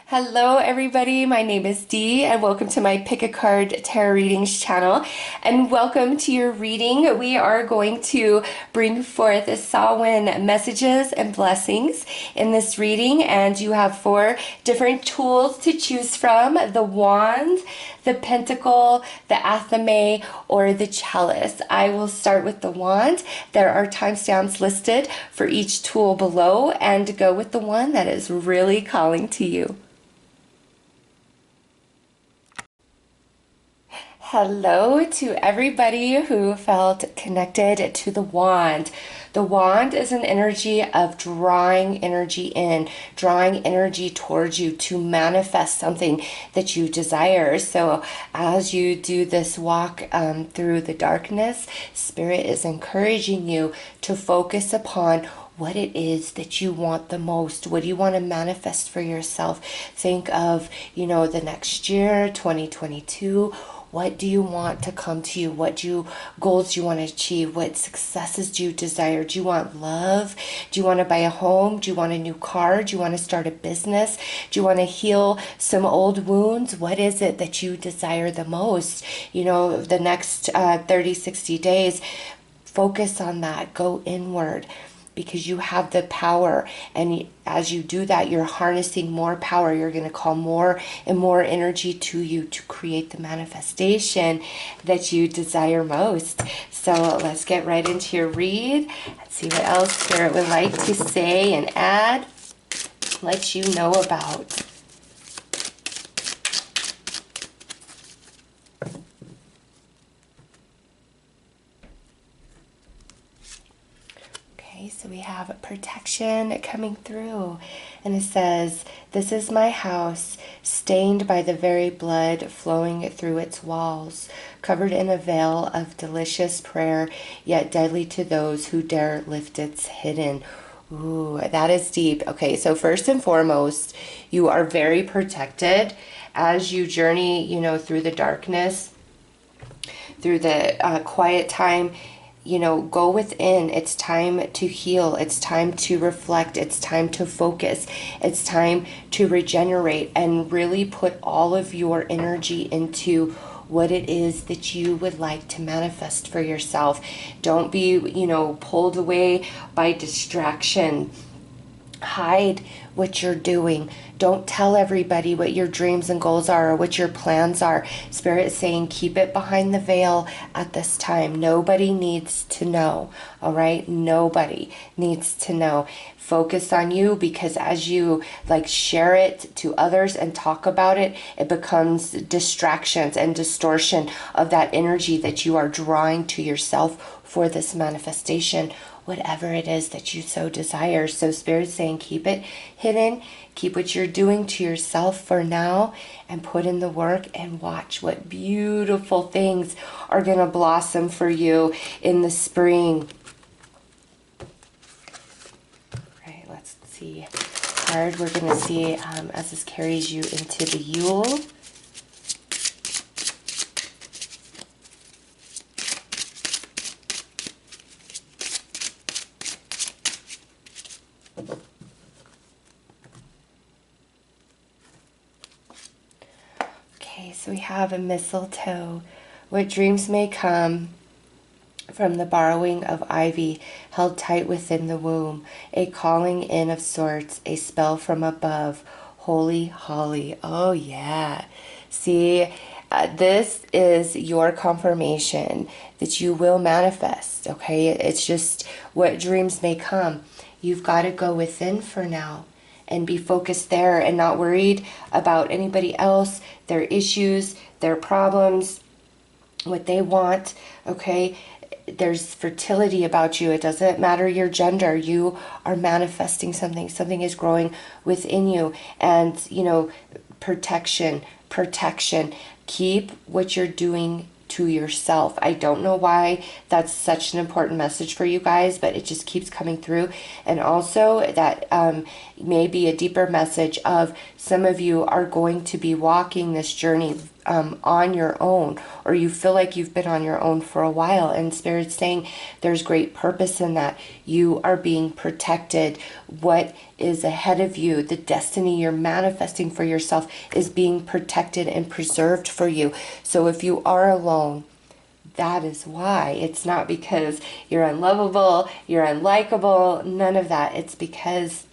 Hello everybody, my name is Dee and welcome to my Pick a Card Tarot Readings channel and welcome to your reading. We are going to bring forth Samhain messages and blessings in this reading, and you have 4 different tools to choose from: the wand, the Pentacle, the Athame, or the Chalice. I will start with the wand. There are timestamps listed for each tool below, and go with the one that is really calling to you. Hello to everybody who felt connected to the wand. The wand is an energy of drawing energy in, drawing energy towards you to manifest something that you desire. So as you do this walk through the darkness, Spirit is encouraging you to focus upon what it is that you want the most. What do you want to manifest for yourself? Think of, the next year, 2022. What do you want to come to you? What goals do you want to achieve? What successes do you desire? Do you want love? Do you want to buy a home? Do you want a new car? Do you want to start a business? Do you want to heal some old wounds? What is it that you desire the most? The next 30, 60 days, focus on that. Go inward, because you have the power, and as you do that, you're harnessing more power. You're going to call more and more energy to you to create the manifestation that you desire most. So let's get right into your read. Let's see what else Spirit would like to say and add, let you know about. So we have protection coming through, and it says, "This is my house, stained by the very blood flowing through its walls, covered in a veil of delicious prayer, yet deadly to those who dare lift its hidden." Ooh, that is deep. Okay, so first and foremost, you are very protected as you journey, through the darkness, through the quiet time. Go within. It's time to heal. It's time to reflect. It's time to focus. It's time to regenerate and really put all of your energy into what it is that you would like to manifest for yourself. Don't be, pulled away by distraction. Hide what you're doing. Don't tell everybody what your dreams and goals are or what your plans are. Spirit is saying keep it behind the veil at this time. Nobody needs to know, all right? Nobody needs to know. Focus on you, because as you share it to others and talk about it, it becomes distractions and distortion of that energy that you are drawing to yourself for this manifestation, whatever it is that you so desire. So Spirit's saying keep it hidden, keep what you're doing to yourself for now, and put in the work and watch what beautiful things are going to blossom for you in the spring. Right, let's see. Card we're going to see as this carries you into the Yule. Okay, so we have a mistletoe. What dreams may come from the borrowing of ivy held tight within the womb, a calling in of sorts, a spell from above, holy holly. Oh yeah. See, this is your confirmation that you will manifest, okay? It's just what dreams may come. You've got to go within for now and be focused there and not worried about anybody else, their issues, their problems, what they want, okay? There's fertility about you. It doesn't matter your gender. You are manifesting something. Something is growing within you. And, protection. Keep what you're doing to yourself. I don't know why that's such an important message for you guys, but it just keeps coming through. And also that may be a deeper message of some of you are going to be walking this journey on your own, or you feel like you've been on your own for a while, and Spirit's saying there's great purpose in that. You are being protected. What is ahead of you, the destiny you're manifesting for yourself, is being protected and preserved for you. So if you are alone, that is why. It's not because you're unlovable, you're unlikable, none of that. It's because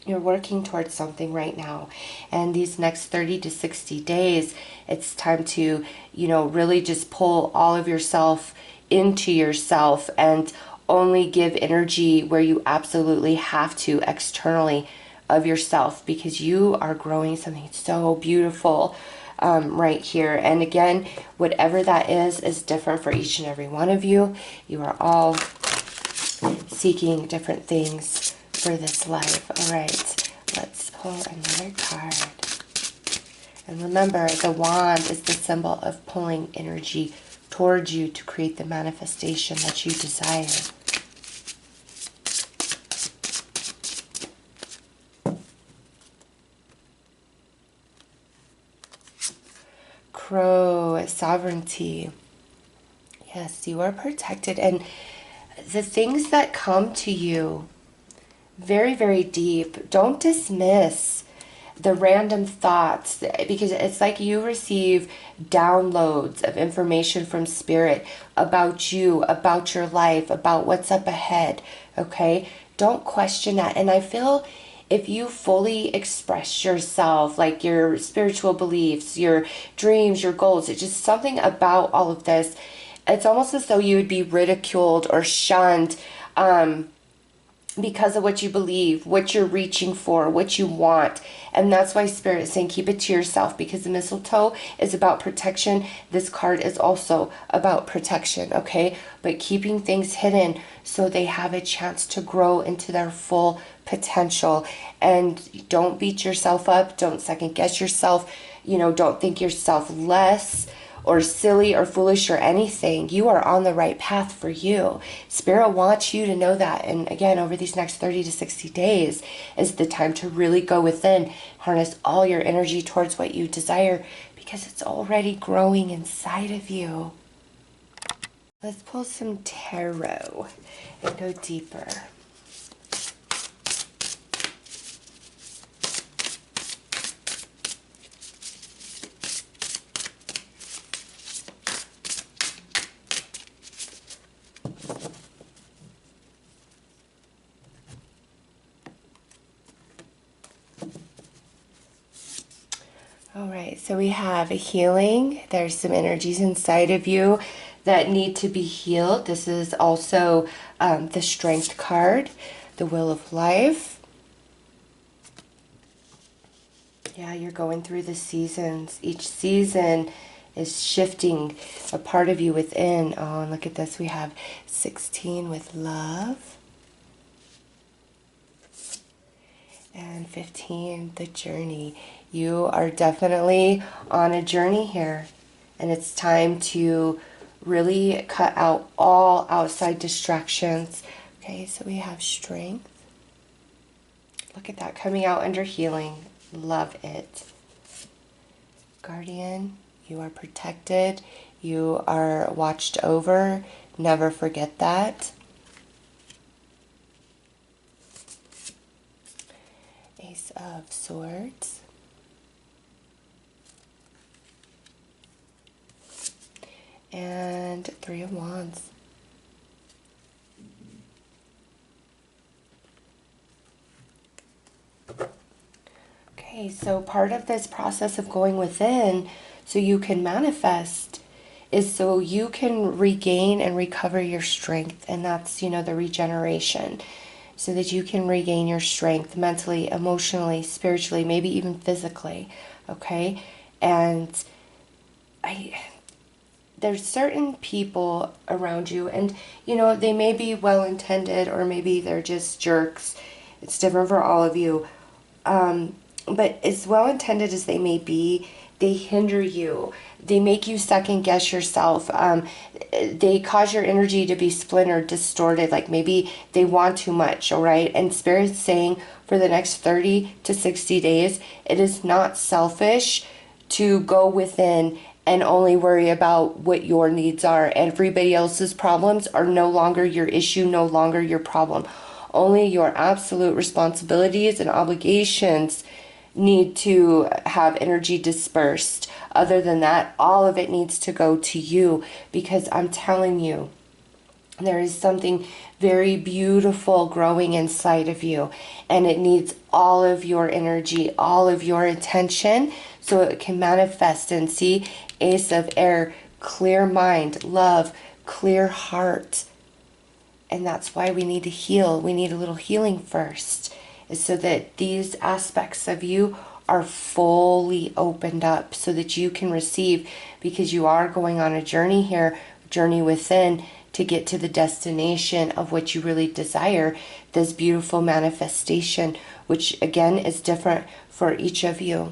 you're working towards something right now. And these next 30 to 60 days, it's time to, really just pull all of yourself into yourself and only give energy where you absolutely have to externally of yourself, because you are growing something so beautiful right here. And again, whatever that is different for each and every one of you. You are all seeking different things for this life. All right, let's pull another card. And remember, the wand is the symbol of pulling energy towards you to create the manifestation that you desire. Crow, sovereignty. Yes, you are protected. And the things that come to you, very, very deep, don't dismiss the random thoughts, because it's like you receive downloads of information from Spirit about you, about your life, about what's up ahead. Okay? Don't question that. And I feel if you fully express yourself, like your spiritual beliefs, your dreams, your goals, it's just something about all of this. It's almost as though you would be ridiculed or shunned because of what you believe, what you're reaching for, what you want. And that's why Spirit is saying keep it to yourself, because the mistletoe is about protection. This card is also about protection, okay? But keeping things hidden so they have a chance to grow into their full potential. And don't beat yourself up. Don't second guess yourself. Don't think yourself less or silly or foolish or anything. You are on the right path for you. Spirit wants you to know that. And again, over these next 30 to 60 days is the time to really go within, harness all your energy towards what you desire, because it's already growing inside of you. Let's pull some tarot and go deeper. All right, so we have a healing. There's some energies inside of you that need to be healed. This is also the Strength card, the Wheel of Life. Yeah, you're going through the seasons. Each season is shifting a part of you within. Oh, and look at this. We have 16 with love. And 15, the journey. You are definitely on a journey here. And it's time to really cut out all outside distractions. Okay, so we have strength. Look at that coming out under healing. Love it. Guardian, you are protected. You are watched over. Never forget that. Ace of Swords. And Three of Wands. Okay, so part of this process of going within so you can manifest is so you can regain and recover your strength. And that's, the regeneration. So that you can regain your strength mentally, emotionally, spiritually, maybe even physically. Okay? And there's certain people around you, and they may be well-intended, or maybe they're just jerks. It's different for all of you. But as well-intended as they may be, they hinder you. They make you second guess yourself. They cause your energy to be splintered, distorted, like maybe they want too much, all right? And Spirit's saying for the next 30 to 60 days, it is not selfish to go within and only worry about what your needs are. Everybody else's problems are no longer your issue, no longer your problem. Only your absolute responsibilities and obligations need to have energy dispersed. Other than that, all of it needs to go to you, because I'm telling you, there is something very beautiful growing inside of you, and it needs all of your energy, all of your attention, so it can manifest. And see, Ace of Air, clear mind, love, clear heart. And that's why we need to heal. We need a little healing first, is so that these aspects of you are fully opened up so that you can receive, because you are going on a journey here, journey within, to get to the destination of what you really desire, this beautiful manifestation, which again is different for each of you.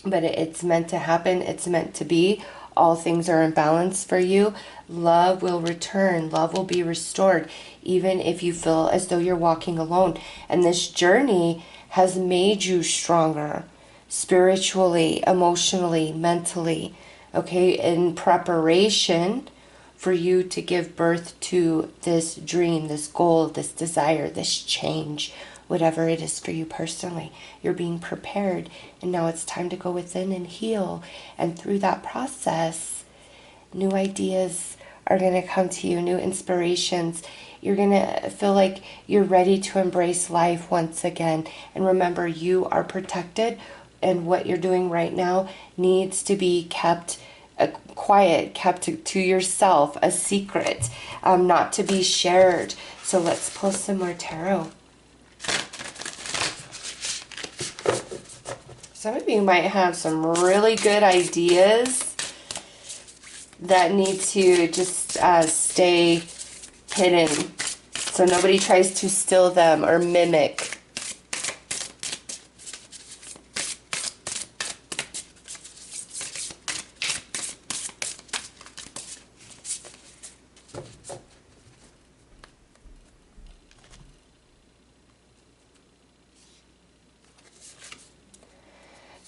But it's meant to happen. It's meant to be. All things are in balance for you. Love will return. Love will be restored, even if you feel as though you're walking alone. And this journey has made you stronger spiritually, emotionally, mentally, okay, in preparation for you to give birth to this dream, this goal, this desire, this change, whatever it is for you personally. You're being prepared, and now it's time to go within and heal. And through that process, new ideas are going to come to you, new inspirations. You're going to feel like you're ready to embrace life once again. And remember, you are protected, and what you're doing right now needs to be kept quiet, kept to yourself, a secret, not to be shared. So let's pull some more tarot. Some of you might have some really good ideas that need to just stay hidden, so nobody tries to steal them or mimic.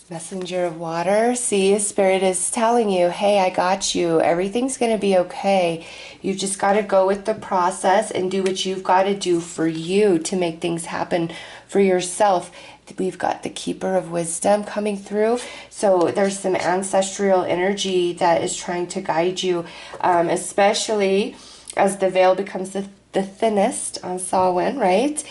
Messenger of water. See, Spirit is telling you, hey, I got you. Everything's going to be okay. You just got to go with the process and do what you've got to do for you to make things happen for yourself. We've got the Keeper of Wisdom coming through. So there's some ancestral energy that is trying to guide you, especially as the veil becomes the thinnest on Samhain, right?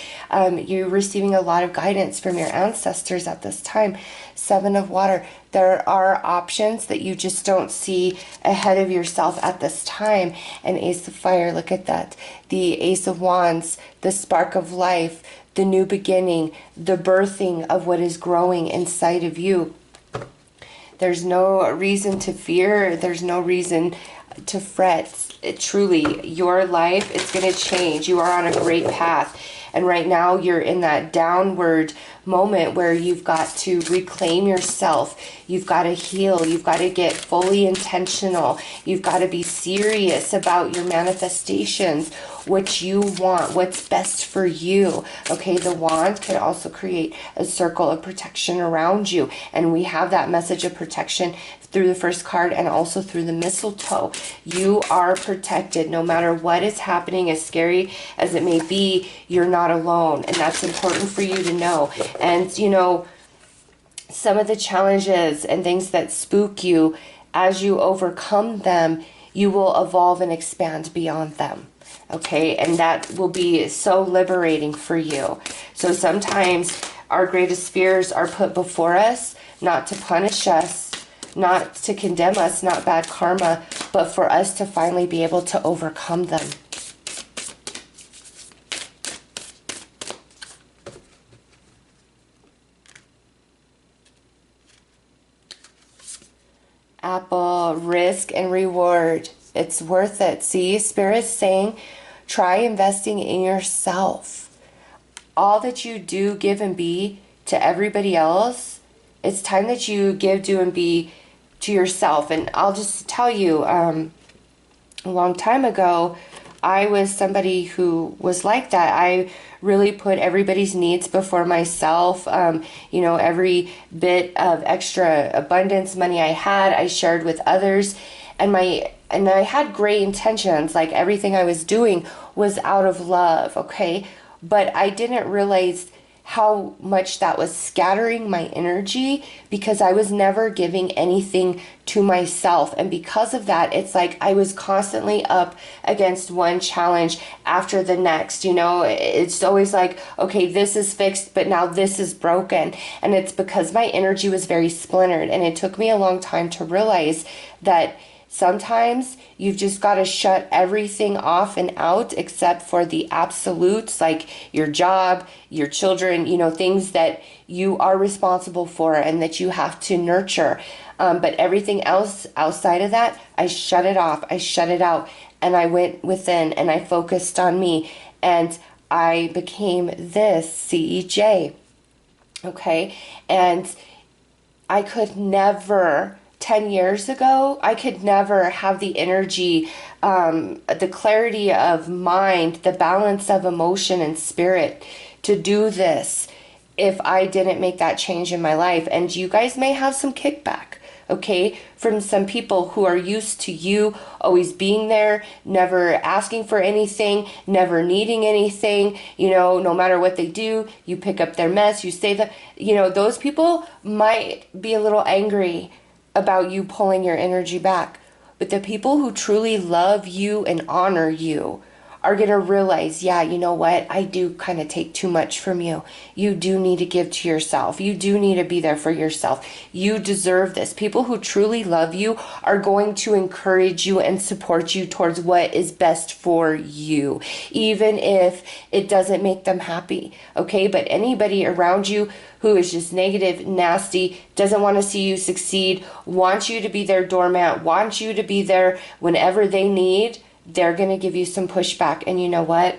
You're receiving a lot of guidance from your ancestors at this time. Seven of Water. There are options that you just don't see ahead of yourself at this time. And Ace of Fire, look at that. The Ace of Wands, the spark of life, the new beginning, the birthing of what is growing inside of you. There's no reason to fear. There's no reason to fret. Truly, your life, it's going to change. You are on a great path. And right now you're in that downward moment where you've got to reclaim yourself. You've got to heal. You've got to get fully intentional. You've got to be serious about your manifestations, what you want, what's best for you. Okay, the wand can also create a circle of protection around you. And we have that message of protection through the first card and also through the mistletoe. You are protected no matter what is happening, as scary as it may be. You're not alone, and that's important for you to know. And you know, some of the challenges and things that spook you, as you overcome them, you will evolve and expand beyond them. Okay, and that will be so liberating for you. So sometimes our greatest fears are put before us, not to punish us, not to condemn us, not bad karma, but for us to finally be able to overcome them. Apple, risk and reward. It's worth it. See, Spirit's saying, try investing in yourself. All that you do, give and be to everybody else, it's time that you give, do, and be to yourself. And I'll just tell you, a long time ago, I was somebody who was like that. I really put everybody's needs before myself. Every bit of extra abundance money I had, I shared with others. And I had great intentions. Like everything I was doing was out of love, okay? But I didn't realize how much that was scattering my energy because I was never giving anything to myself. And because of that, it's like I was constantly up against one challenge after the next. It's always like, okay, this is fixed, but now this is broken. And it's because my energy was very splintered. And it took me a long time to realize that sometimes you've just got to shut everything off and out except for the absolutes, like your job, your children, things that you are responsible for and that you have to nurture. But everything else outside of that, I shut it off. I shut it out. And I went within and I focused on me. And I became this CEJ. Okay? And I could never... 10 years ago, I could never have the energy, the clarity of mind, the balance of emotion and spirit to do this if I didn't make that change in my life. And you guys may have some kickback, okay, from some people who are used to you always being there, never asking for anything, never needing anything, no matter what they do, you pick up their mess, you say that, those people might be a little angry about you pulling your energy back. But the people who truly love you and honor you are going to realize, yeah, you know what? I do kind of take too much from you. You do need to give to yourself. You do need to be there for yourself. You deserve this. People who truly love you are going to encourage you and support you towards what is best for you, even if it doesn't make them happy. Okay? But anybody around you who is just negative, nasty, doesn't want to see you succeed, wants you to be their doormat, wants you to be there whenever they need, they're going to give you some pushback. And you know what?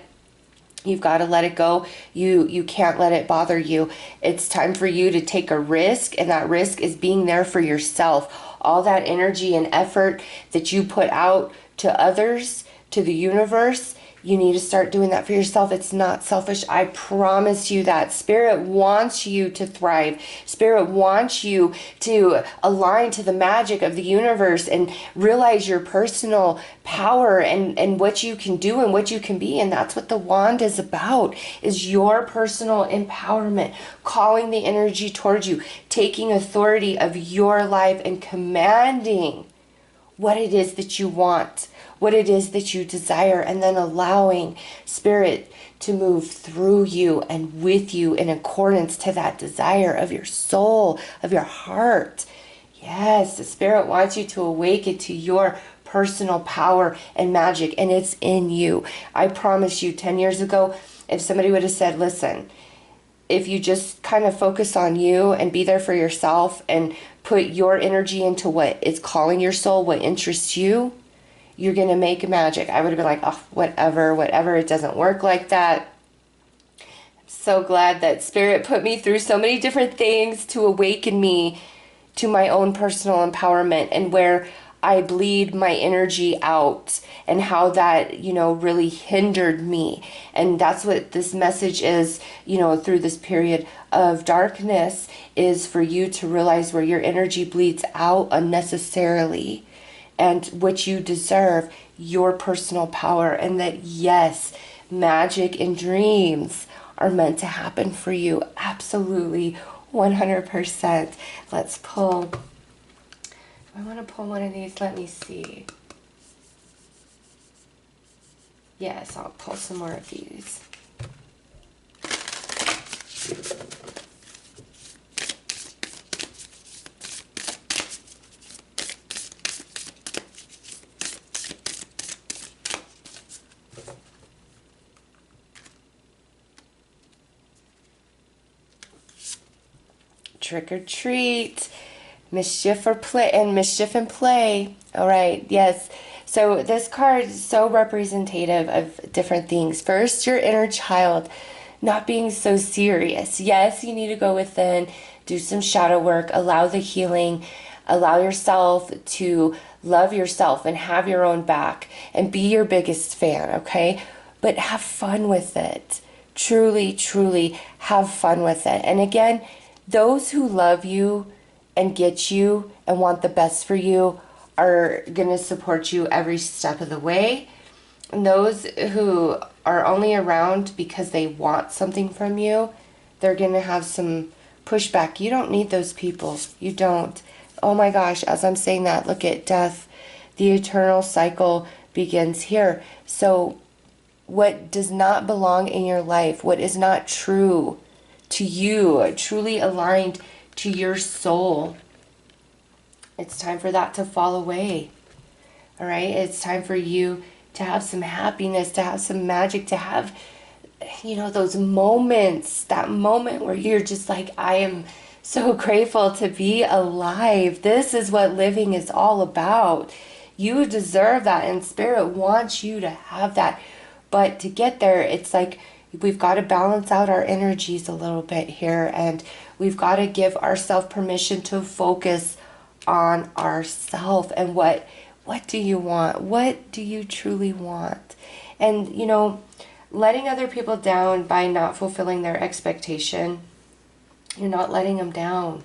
You've got to let it go. You can't let it bother you. It's time for you to take a risk, and that risk is being there for yourself. All that energy and effort that you put out to others, to the universe, you need to start doing that for yourself. It's not selfish. I promise you that. Spirit wants you to thrive. Spirit wants you to align to the magic of the universe and realize your personal power and what you can do and what you can be. And that's what the wand is about, is your personal empowerment, calling the energy towards you, taking authority of your life and commanding what it is that you want, what it is that you desire, and then allowing Spirit to move through you and with you in accordance to that desire of your soul, of your heart. Yes, the Spirit wants you to awaken to your personal power and magic, and it's in you. I promise you, 10 years ago, if somebody would have said, listen, if you just kind of focus on you and be there for yourself and put your energy into what is calling your soul, what interests you, you're going to make magic. I would have been like, oh, whatever. It doesn't work like that. I'm so glad that Spirit put me through so many different things to awaken me to my own personal empowerment and where I bleed my energy out and how that, really hindered me. And that's what this message is, through this period of darkness, is for you to realize where your energy bleeds out unnecessarily and what you deserve, your personal power, and that, yes, magic and dreams are meant to happen for you. Absolutely, 100%. Let's pull. I want to pull one of these. Let me see. Yes, I'll pull some more of these. Trick or treat. Mischief and play. All right, yes. So this card is so representative of different things. First, your inner child not being so serious. Yes, you need to go within, do some shadow work, allow the healing Allow yourself to love yourself and have your own back and be your biggest fan, okay? But have fun with it. Truly, truly have fun with it. And again, those who love you and get you and want the best for you are going to support you every step of the way. And those who are only around because they want something from you, they're going to have some pushback. You don't need those people. You don't. Oh my gosh, as I'm saying that, look at death. The eternal cycle begins here. So what does not belong in your life, what is not true to you, truly aligned to your soul, it's time for that to fall away. All right? It's time for you to have some happiness, to have some magic, to have, those moments, that moment where you're just like, I am so grateful to be alive. This is what living is all about. You deserve that, and Spirit wants you to have that. But to get there, it's like we've got to balance out our energies a little bit here, and we've got to give ourselves permission to focus on ourselves and what do you want? What do you truly want? And, letting other people down by not fulfilling their expectation, you're not letting them down.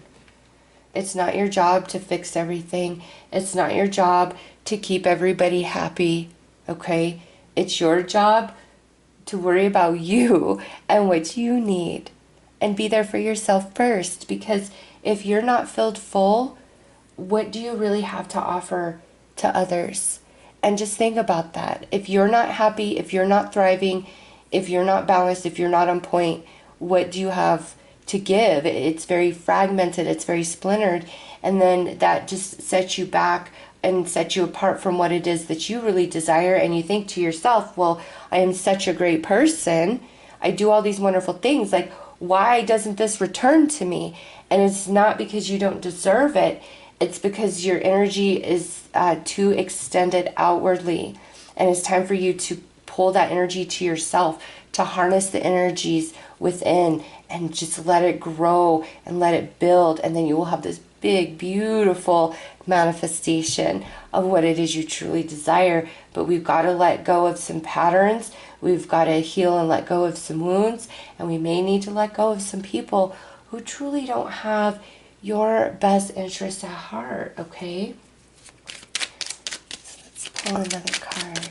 It's not your job to fix everything. It's not your job to keep everybody happy, okay? It's your job to worry about you and what you need and be there for yourself first, because if you're not filled full, what do you really have to offer to others? And just think about that. If you're not happy, if you're not thriving, if you're not balanced, if you're not on point, what do you have to give? It's very fragmented, it's very splintered, and then that just sets you back and sets you apart from what it is that you really desire. And you think to yourself, well, I am such a great person, I do all these wonderful things, like, why doesn't this return to me? And it's not because you don't deserve it. It's because your energy is too extended outwardly. And it's time for you to pull that energy to yourself, to harness the energies within and just let it grow and let it build. And then you will have this big, beautiful manifestation of what it is you truly desire. But we've got to let go of some patterns. We've got to heal and let go of some wounds. And we may need to let go of some people who truly don't have your best interest at heart, okay? So let's pull another card.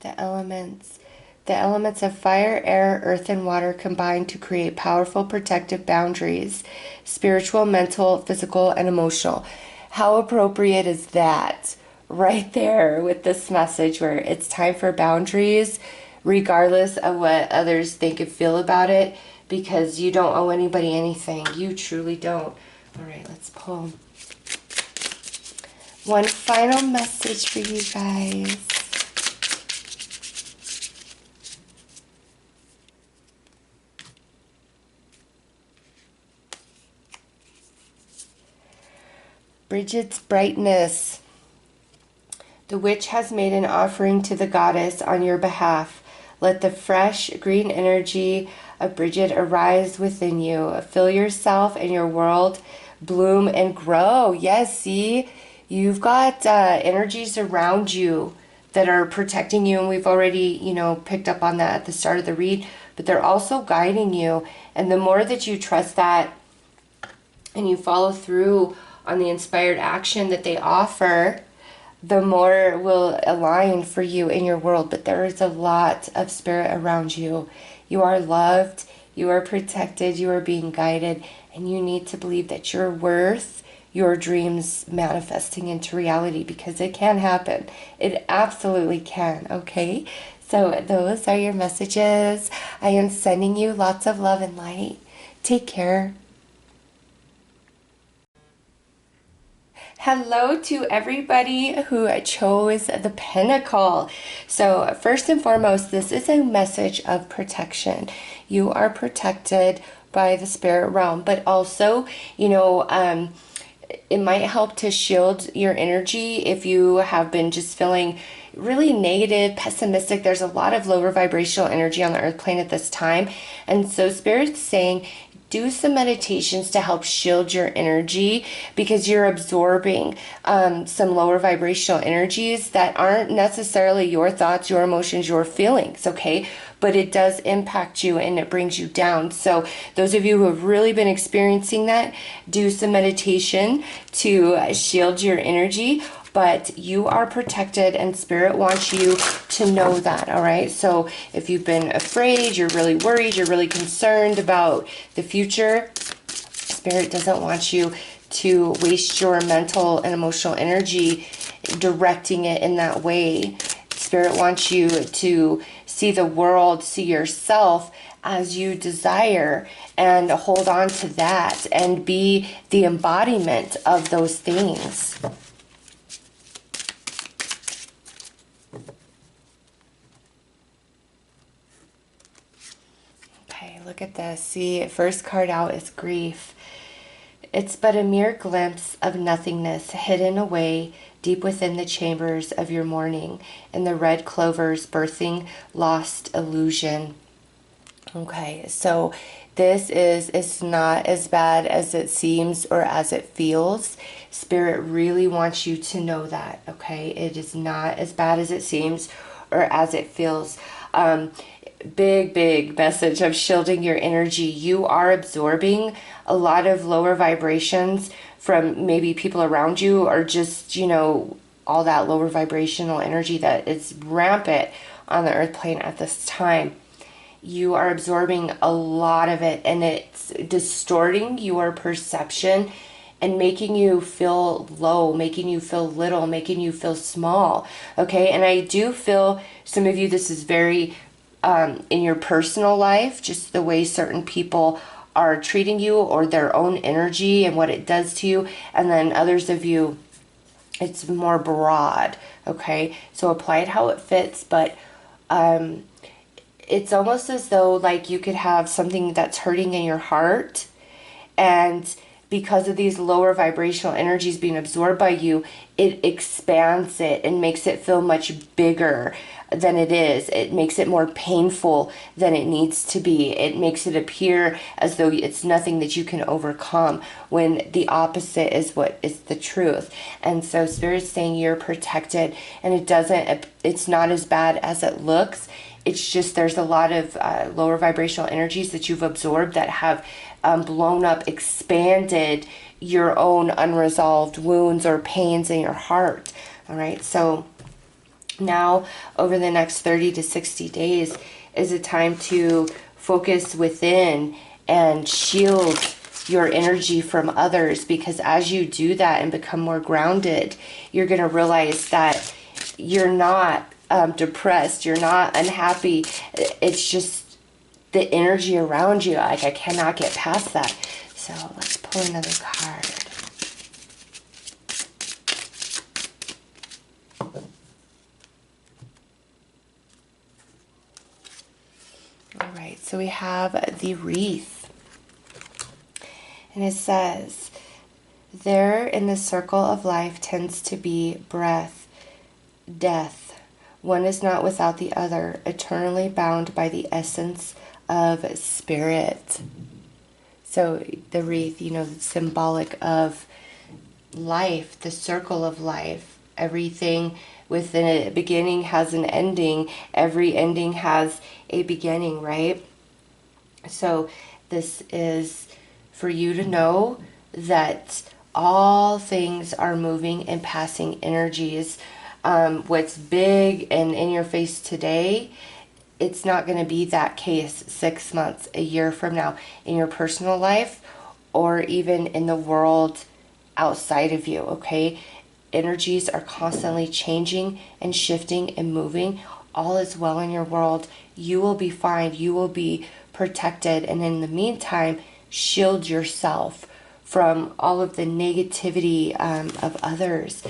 The elements. The elements of fire, air, earth, and water combine to create powerful protective boundaries, spiritual, mental, physical, and emotional. How appropriate is that right there with this message where it's time for boundaries, regardless of what others think and feel about it, because you don't owe anybody anything. You truly don't. All right, let's pull one final message for you guys. Bridget's brightness. The witch has made an offering to the goddess on your behalf. Let the fresh green energy of Bridget arise within you. Fill yourself and your world, bloom and grow. Yes, see, you've got energies around you that are protecting you, and we've already, picked up on that at the start of the read, but they're also guiding you. And the more that you trust that and you follow through on the inspired action that they offer, the more will align for you in your world. But there is a lot of spirit around you. You are loved, you are protected, you are being guided, and you need to believe that you're worth your dreams manifesting into reality, because it can happen. It absolutely can, okay? So those are your messages. I am sending you lots of love and light. Take care. Hello to everybody who chose the Pentacle. So first and foremost, this is a message of protection. You are protected by the spirit realm, but also, it might help to shield your energy if you have been just feeling really negative, pessimistic. There's a lot of lower vibrational energy on the earth plane at this time. And so Spirit's saying, do some meditations to help shield your energy, because you're absorbing some lower vibrational energies that aren't necessarily your thoughts, your emotions, your feelings, okay? But it does impact you and it brings you down. So those of you who have really been experiencing that, do some meditation to shield your energy. But you are protected, and Spirit wants you to know that, all right? So if you've been afraid, you're really worried, you're really concerned about the future, Spirit doesn't want you to waste your mental and emotional energy directing it in that way. Spirit wants you to see the world, see yourself as you desire, and hold on to that and be the embodiment of those things. Look at this. See, first card out is grief. It's but a mere glimpse of nothingness hidden away deep within the chambers of your mourning, and the red clovers birthing lost illusion. Okay, so this is, it's not as bad as it seems or as it feels. Spirit really wants you to know that, okay? It is not as bad as it seems or as it feels. Big message of shielding your energy. You are absorbing a lot of lower vibrations from maybe people around you, or just, you know, all that lower vibrational energy that is rampant on the earth plane at this time. You are absorbing a lot of it, and it's distorting your perception and making you feel low, making you feel little, making you feel small, okay? And I do feel some of you, this is very in your personal life, just the way certain people are treating you, or their own energy and what it does to you. And then others of you, it's more broad, okay? So apply it how it fits, but it's almost as though like you could have something that's hurting in your heart, and because of these lower vibrational energies being absorbed by you, it expands it and makes it feel much bigger than it is. It makes it more painful than it needs to be. It makes it appear as though it's nothing that you can overcome, when the opposite is what is the truth. And so Spirit's saying you're protected, and it's not as bad as it looks. It's just there's a lot of lower vibrational energies that you've absorbed that have blown up, expanded your own unresolved wounds or pains in your heart. All right, so now over the next 30 to 60 days is a time to focus within and shield your energy from others, because as you do that and become more grounded, you're going to realize that you're not depressed, you're not unhappy. It's just the energy around you. Like, I cannot get past that. So let's pull another card. All right, so we have the wreath. And it says, there in the circle of life tends to be breath, death. One is not without the other, eternally bound by the essence of spirit. So the wreath, you know, it's symbolic of life, the circle of life. Everything within a beginning has an ending. Every ending has a beginning, right? So this is for you to know that all things are moving and passing energies. What's big and in your face today, it's not going to be that case 6 months, a year from now, in your personal life, or even in the world outside of you, okay? Energies are constantly changing and shifting and moving. All is well in your world. You will be fine. You will be protected. And in the meantime, shield yourself from all of the negativity of others.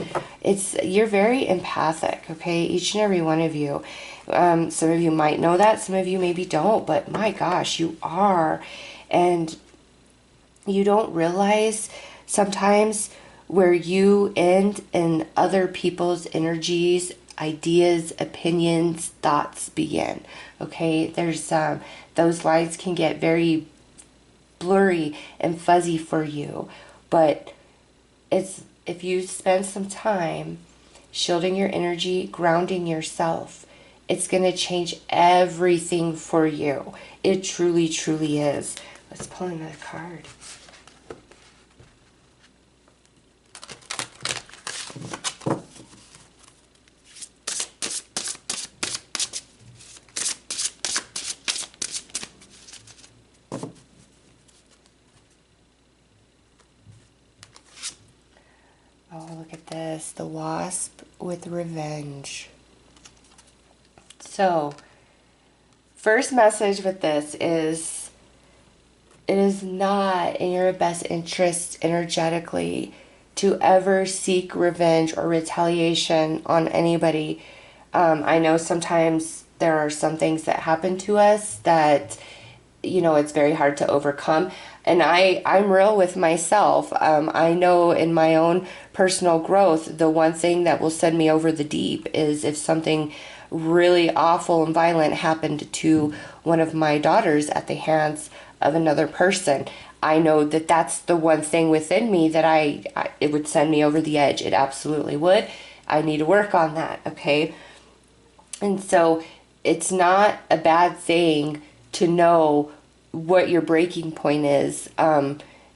You're very empathic, okay? Each and every one of you. Some of you might know that, some of you maybe don't, but my gosh, you are. And you don't realize sometimes where you end and other people's energies, ideas, opinions, thoughts begin. Okay, there's those lines can get very blurry and fuzzy for you, but it's if you spend some time shielding your energy, grounding yourself, it's going to change everything for you. It truly, truly is. Let's pull another card. Oh, look at this. The Wasp with revenge. So, first message with this is, it is not in your best interest energetically to ever seek revenge or retaliation on anybody. I know sometimes there are some things that happen to us that, it's very hard to overcome. And I'm real with myself. I know in my own personal growth, the one thing that will send me over the deep is if something really awful and violent happened to one of my daughters at the hands of another person. I know that that's the one thing within me that it would send me over the edge. It absolutely would. I need to work on that, okay? And so it's not a bad thing to know what your breaking point is.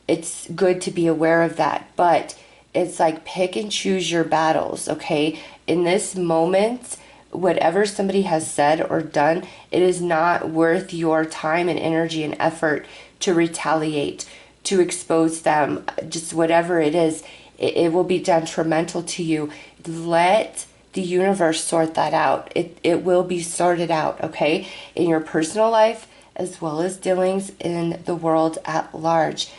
It's good to be aware of that, but it's like pick and choose your battles, okay? In this moment, whatever somebody has said or done, it is not worth your time and energy and effort to retaliate, to expose them, just whatever it is. It will be detrimental to you. Let the universe sort that out. It will be sorted out, okay? In your personal life, as well as dealings in the world at large.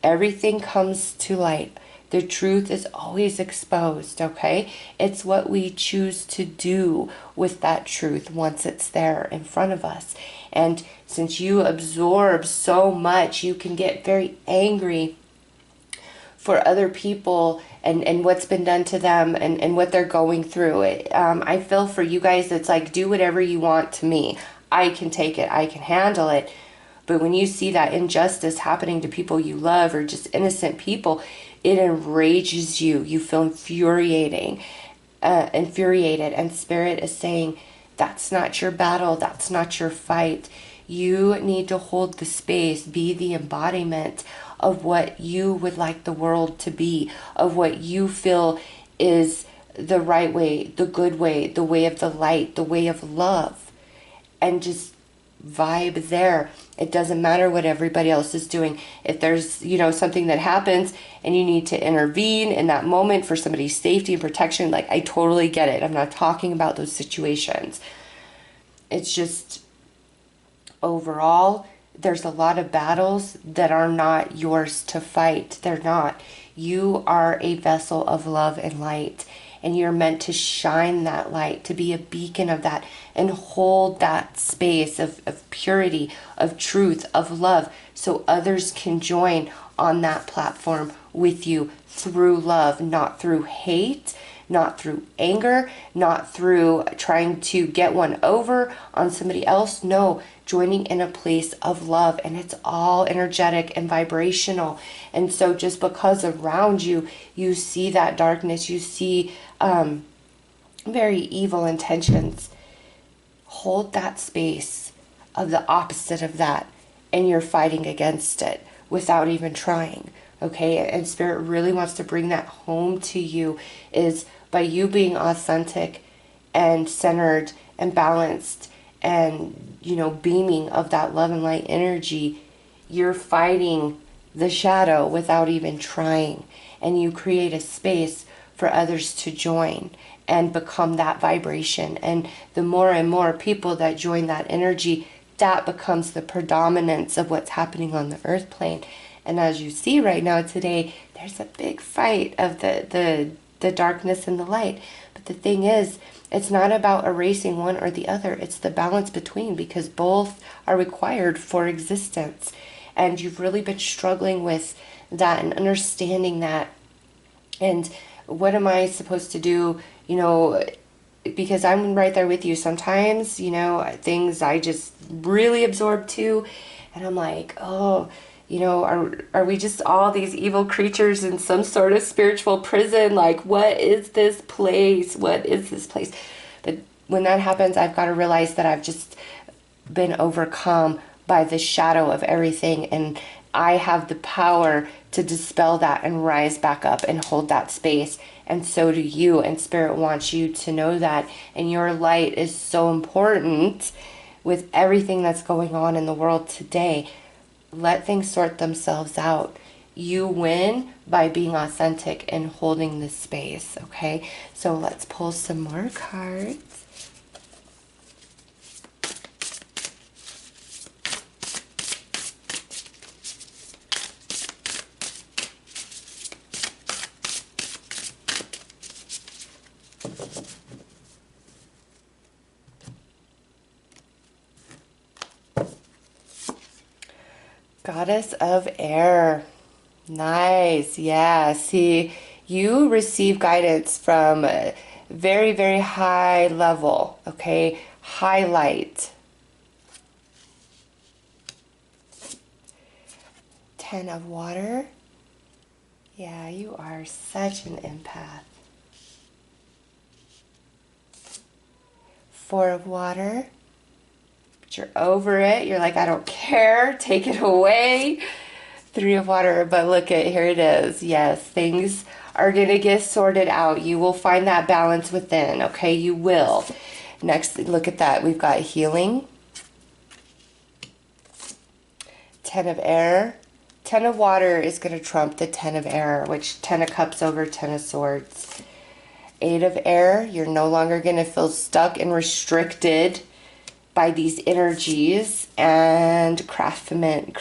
Everything comes to light. The truth is always exposed, okay? It's what we choose to do with that truth once it's there in front of us. And since you absorb so much, you can get very angry for other people and what's been done to them and what they're going through. I feel for you guys, it's like, do whatever you want to me. I can take it. I can handle it. But when you see that injustice happening to people you love or just innocent people, it enrages you. You feel infuriated. And Spirit is saying, that's not your battle. That's not your fight. You need to hold the space, be the embodiment of what you would like the world to be, of what you feel is the right way, the good way, the way of the light, the way of love. And just vibe there. It doesn't matter what everybody else is doing. If there's, something that happens and you need to intervene in that moment for somebody's safety and protection, like, I totally get it. I'm not talking about those situations. It's just overall, there's a lot of battles that are not yours to fight. They're not. You are a vessel of love and light. And you're meant to shine that light, to be a beacon of that, and hold that space of purity, of truth, of love, so others can join on that platform with you through love, not through hate, not through anger, not through trying to get one over on somebody else. No, joining in a place of love, and it's all energetic and vibrational. And so just because around you, you see that darkness, you see very evil intentions, hold that space of the opposite of that, and you're fighting against it without even trying, okay? And Spirit really wants to bring that home to you, is by you being authentic and centered and balanced and, beaming of that love and light energy, you're fighting the shadow without even trying. And you create a space for others to join and become that vibration. And the more and more people that join that energy, that becomes the predominance of what's happening on the earth plane. And as you see right now today, there's a big fight of the darkness and the light. But the thing is, it's not about erasing one or the other. It's the balance between, because both are required for existence. And you've really been struggling with that and understanding that And what am I supposed to do? You know, because I'm right there with you. Sometimes, you know, things I just really absorb too. And I'm like, oh, you know, are we just all these evil creatures in some sort of spiritual prison? Like, what is this place? What is this place? But when that happens, I've got to realize that I've just been overcome by the shadow of everything, and I have the power to dispel that and rise back up and hold that space. And so do you, and Spirit wants you to know that. And your light is so important with everything that's going on in the world today. Let things sort themselves out. You win by being authentic and holding this space, okay? So let's pull some more cards. Goddess of Air. Nice. Yeah. See, you receive guidance from a very, very high level. Okay. Highlight. 10 of water. Yeah, you are such an empath. 4 of water. You're over it. You're like, I don't care. Take it away. 3 of water. But look at, here it is. Yes, things are going to get sorted out. You will find that balance within. Okay, you will. Next, look at that. We've got healing. 10 of air. 10 of water is going to trump the 10 of air, which 10 of cups over 10 of swords. 8 of air. You're no longer going to feel stuck and restricted by these energies. And craftsman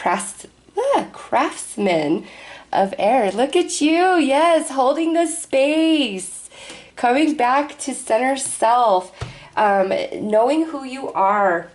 of air. Look at you. Yes, holding the space, coming back to center self, knowing who you are,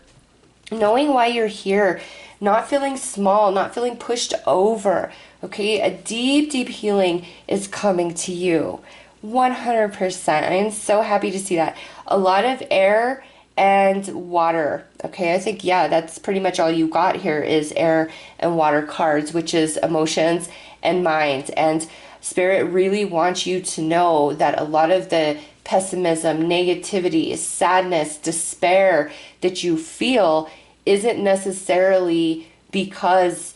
knowing why you're here, not feeling small, not feeling pushed over. Okay, a deep, deep healing is coming to you. 100%. I am so happy to see that. A lot of air and water. Okay, I think, yeah, that's pretty much all you got here is air and water cards, which is emotions and mind. And Spirit really wants you to know that a lot of the pessimism, negativity, sadness, despair that you feel isn't necessarily because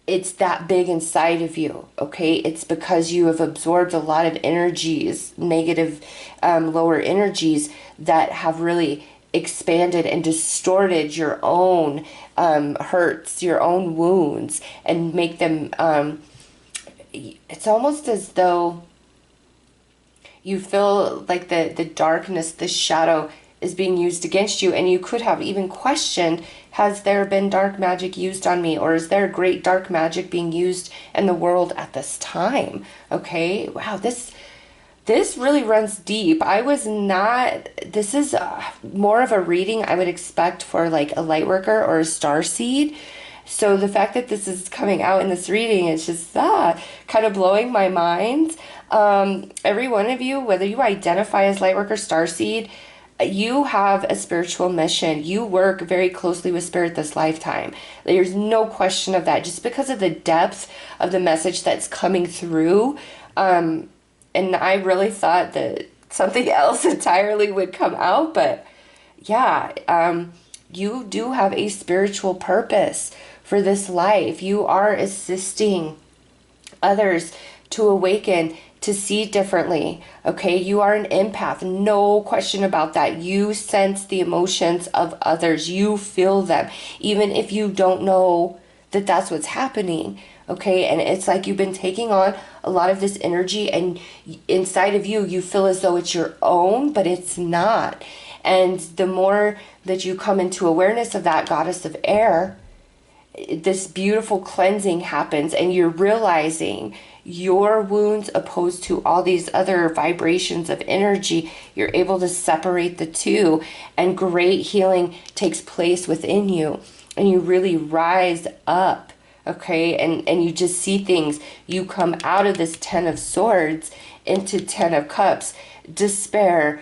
it's that big inside of you, okay? It's because you have absorbed a lot of energies, negative, lower energies that have really expanded and distorted your own hurts, your own wounds, and make them, it's almost as though you feel like the darkness, the shadow is being used against you, and you could have even questioned, has there been dark magic used on me, or is there great dark magic being used in the world at this time? Okay, wow, this really runs deep. I was not, this is more of a reading I would expect for like a light worker or a starseed. So the fact that this is coming out in this reading is just kind of blowing my mind. Every one of you, whether you identify as light worker, starseed, you have a spiritual mission. You work very closely with Spirit this lifetime. There's no question of that, just because of the depth of the message that's coming through. And I really thought that something else entirely would come out, but yeah, you do have a spiritual purpose for this life. You are assisting others to awaken, to see differently, okay? You are an empath, no question about that. You sense the emotions of others. You feel them, even if you don't know that that's what's happening, okay? And it's like you've been taking on a lot of this energy, and inside of you, you feel as though it's your own, but it's not. And the more that you come into awareness of that, goddess of air, this beautiful cleansing happens, and you're realizing your wounds opposed to all these other vibrations of energy. You're able to separate the two, and great healing takes place within you, and you really rise up, okay? And you just see things. You come out of this 10 of swords, into 10 of Cups, despair,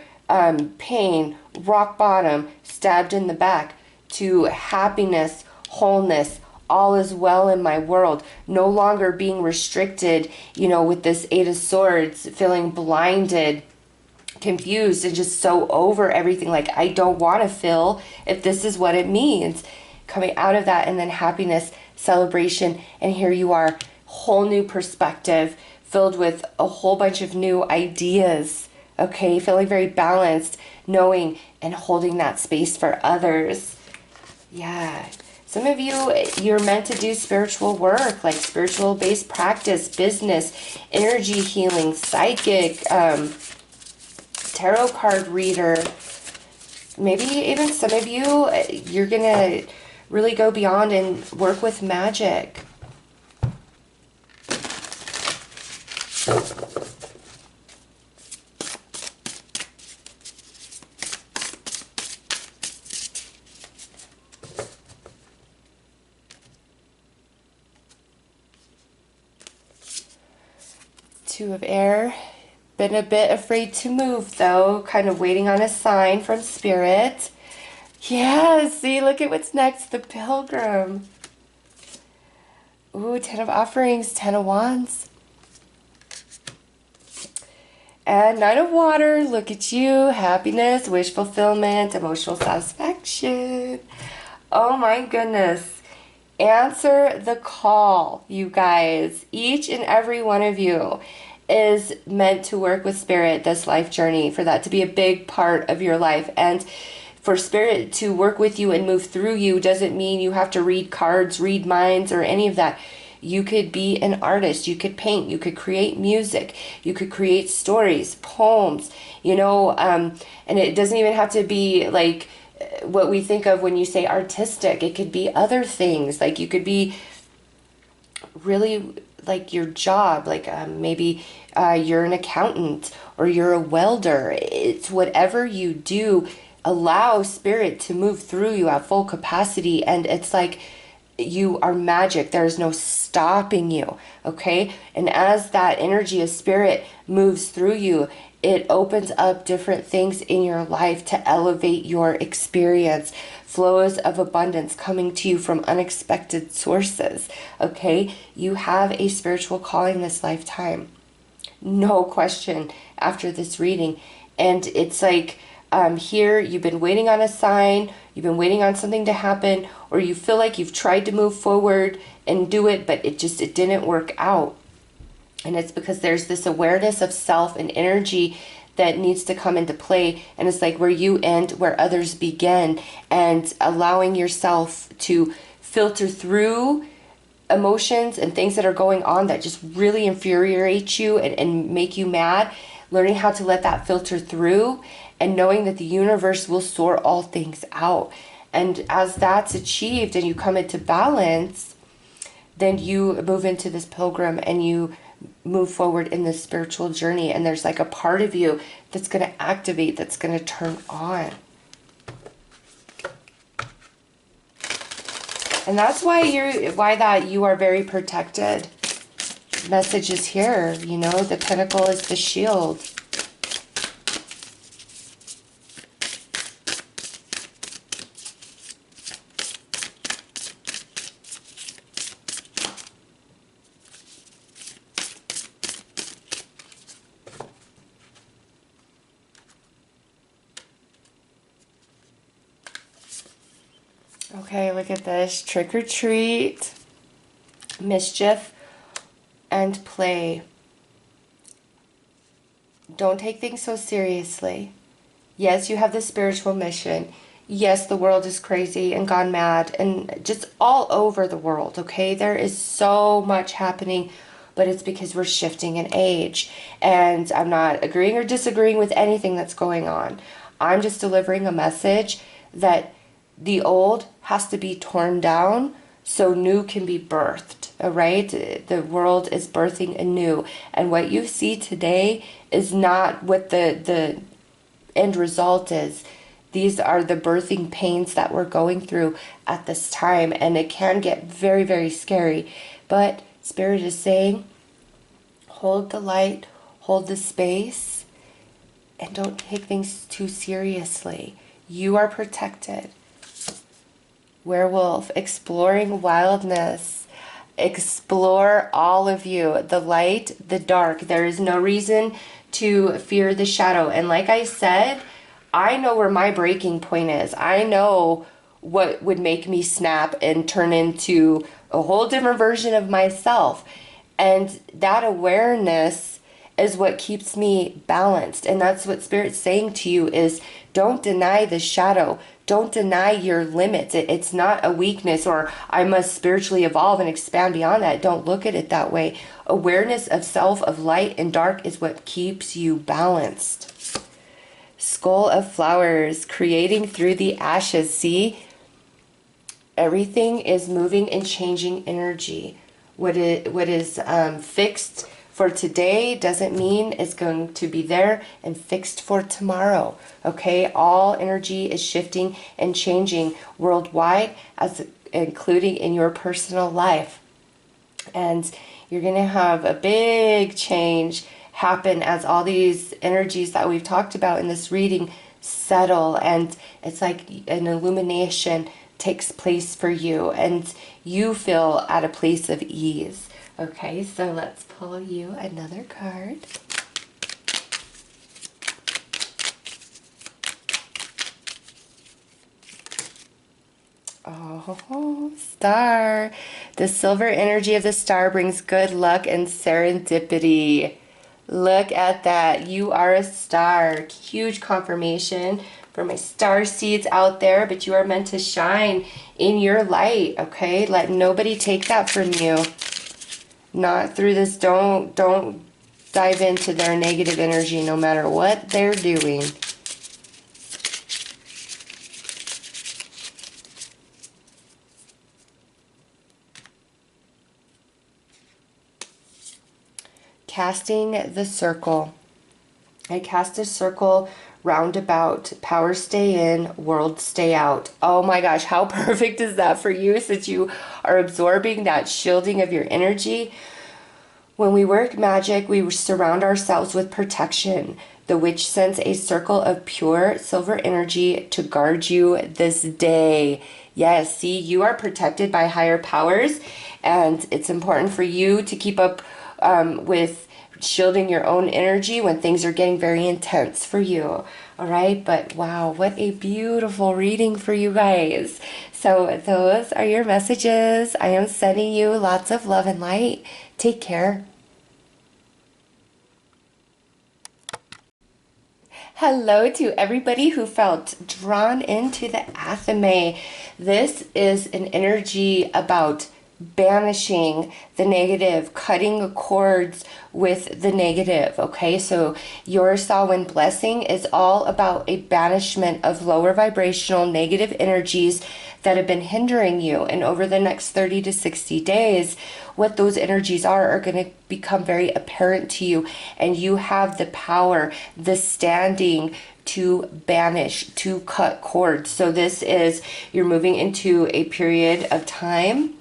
pain, rock bottom, stabbed in the back, to happiness, wholeness, all is well in my world, no longer being restricted, with this Eight of Swords, feeling blinded, confused, and just so over everything. Like, I don't want to feel if this is what it means. Coming out of that, and then happiness, celebration, and here you are, whole new perspective, filled with a whole bunch of new ideas, okay? Feeling very balanced, knowing and holding that space for others. Yeah. Some of you, you're meant to do spiritual work, like spiritual-based practice, business, energy healing, psychic, tarot card reader. Maybe even some of you, you're going to really go beyond and work with magic. Two of Air. Been a bit afraid to move, though. Kind of waiting on a sign from Spirit. Yeah, see, look at what's next. The Pilgrim. Ooh, 10 of Offerings, 10 of Wands. And 9 of Water. Look at you. Happiness, wish fulfillment, emotional satisfaction. Oh my goodness. Answer the call, you guys. Each and every one of you is meant to work with Spirit this life journey, for that to be a big part of your life. And for Spirit to work with you and move through you doesn't mean you have to read cards, read minds, or any of that. You could be an artist, you could paint, you could create music, you could create stories, poems, and it doesn't even have to be like what we think of when you say artistic. It could be other things. Like, you could be really like your job, like maybe you're an accountant or you're a welder. It's whatever you do, allow Spirit to move through you at full capacity, and it's like you are magic. There's no stopping you, okay? And as that energy of Spirit moves through you, it opens up different things in your life to elevate your experience. Flows of abundance coming to you from unexpected sources, okay? You have a spiritual calling this lifetime. No question after this reading. And it's like, here you've been waiting on a sign, you've been waiting on something to happen, or you feel like you've tried to move forward and do it, but it didn't work out. And it's because there's this awareness of self and energy that needs to come into play. And it's like where you end, where others begin, and allowing yourself to filter through emotions and things that are going on that just really infuriate you and make you mad. Learning how to let that filter through, and knowing that the universe will sort all things out. And as that's achieved and you come into balance, then you move into this Pilgrim and you move forward in this spiritual journey. And there's like a part of you that's going to activate, that's going to turn on. And that's why you are very protected. Message is here, the Pentacle is the shield. Okay, look at this. Trick or treat, mischief, and play. Don't take things so seriously. Yes, you have the spiritual mission. Yes, the world is crazy and gone mad and just all over the world, okay? There is so much happening, but it's because we're shifting in age. And I'm not agreeing or disagreeing with anything that's going on. I'm just delivering a message that the old has to be torn down so new can be birthed, all right? The world is birthing anew. And what you see today is not what the end result is. These are the birthing pains that we're going through at this time. And it can get very, very scary. But Spirit is saying, hold the light, hold the space, and don't take things too seriously. You are protected. Werewolf, exploring wildness. Explore all of you, the light, the dark. There is no reason to fear the shadow. And like I said, I know where my breaking point is. I know what would make me snap and turn into a whole different version of myself. And that awareness is what keeps me balanced. And that's what Spirit's saying to you is don't deny the shadow. Don't deny your limits. It's not a weakness or I must spiritually evolve and expand beyond that. Don't look at it that way. Awareness of self, of light and dark is what keeps you balanced. Skull of flowers, creating through the ashes. See, everything is moving and changing energy. What is fixed for today doesn't mean it's going to be there and fixed for tomorrow. Okay, all energy is shifting and changing worldwide, as including in your personal life. And you're going to have a big change happen as all these energies that we've talked about in this reading settle, and it's like an illumination takes place for you and you feel at a place of ease. Okay, so let's pull you another card. Oh, star. The silver energy of the star brings good luck and serendipity. Look at that. You are a star. Huge confirmation for my star seeds out there, but you are meant to shine in your light, okay? Let nobody take that from you. Not through this. Don't dive into their negative energy no matter what they're doing. Casting the circle. I cast a circle round about. Power stay in, world stay out. Oh my gosh, how perfect is that for you, since you are absorbing that shielding of your energy? When we work magic, we surround ourselves with protection. The witch sends a circle of pure silver energy to guard you this day. Yes, see, you are protected by higher powers, and it's important for you to keep up with shielding your own energy when things are getting very intense for you. All right, but wow, what a beautiful reading for you guys. So those are your messages. I am sending you lots of love and light. Take care. Hello to everybody who felt drawn into the Athame. This is an energy about banishing the negative, cutting cords with the negative. Okay, so your Samhain blessing is all about a banishment of lower vibrational negative energies that have been hindering you. And over the next 30 to 60 days, what those energies are going to become very apparent to you, and you have the power, the standing to banish, to cut cords. So this is, you're moving into a period of time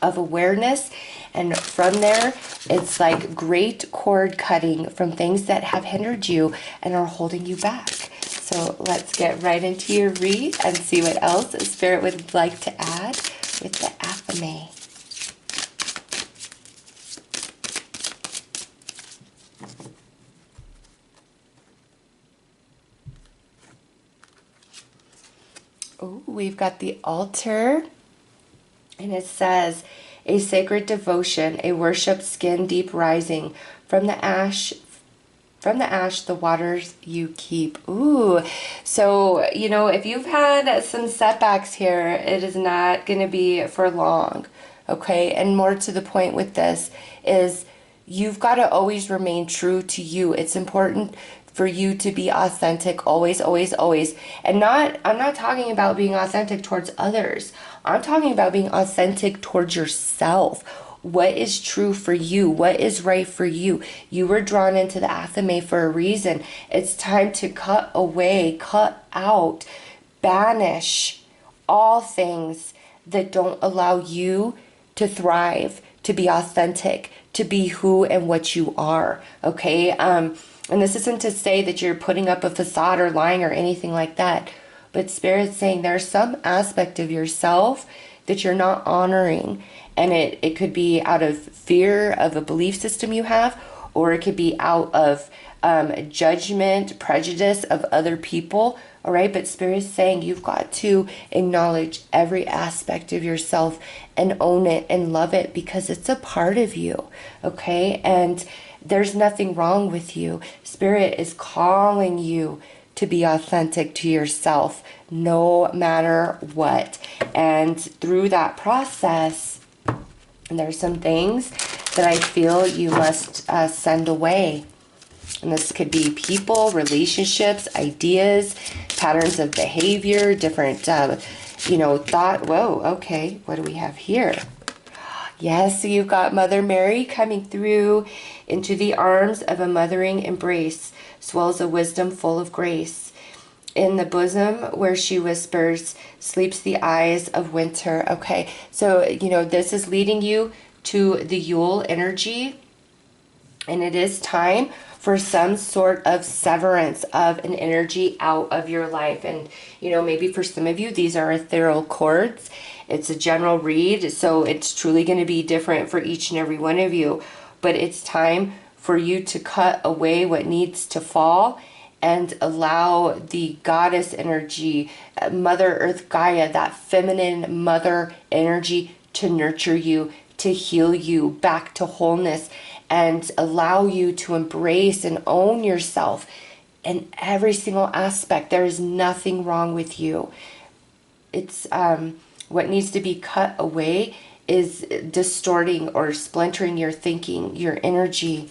of awareness, and from there it's like great cord cutting from things that have hindered you and are holding you back. So let's get right into your read and see what else Spirit would like to add with the Athame. Oh, we've got the altar. And it says, a sacred devotion, a worship skin deep rising. From the ash, the waters you keep. Ooh, so, you know, if you've had some setbacks here, it is not going to be for long, okay? And more to the point with this is you've got to always remain true to you. It's important for you to be authentic always, always, always. And I'm not talking about being authentic towards others. I'm talking about being authentic towards yourself. What is true for you? What is right for you? You were drawn into the Athame for a reason. It's time to cut away, cut out, banish all things that don't allow you to thrive, to be authentic, to be who and what you are, okay? And this isn't to say that you're putting up a facade or lying or anything like that, but Spirit's saying there's some aspect of yourself that you're not honoring, and it could be out of fear of a belief system you have, or it could be out of judgment, prejudice of other people, all right? But Spirit's saying you've got to acknowledge every aspect of yourself and own it and love it, because it's a part of you, okay? And there's nothing wrong with you. Spirit is calling you to be authentic to yourself, no matter what. And through that process, there's some things that I feel you must send away. And this could be people, relationships, ideas, patterns of behavior, different, thought. Whoa, okay, what do we have here? Yes, so you've got Mother Mary coming through into the arms of a mothering embrace, swells a wisdom full of grace. In the bosom where she whispers, sleeps the eyes of winter. Okay, so, this is leading you to the Yule energy, and it is time for some sort of severance of an energy out of your life. And, maybe for some of you, these are ethereal cords. It's a general read, so it's truly going to be different for each and every one of you. But it's time for you to cut away what needs to fall and allow the goddess energy, Mother Earth Gaia, that feminine mother energy to nurture you, to heal you back to wholeness, and allow you to embrace and own yourself in every single aspect. There is nothing wrong with you. It's what needs to be cut away is distorting or splintering your thinking, your energy.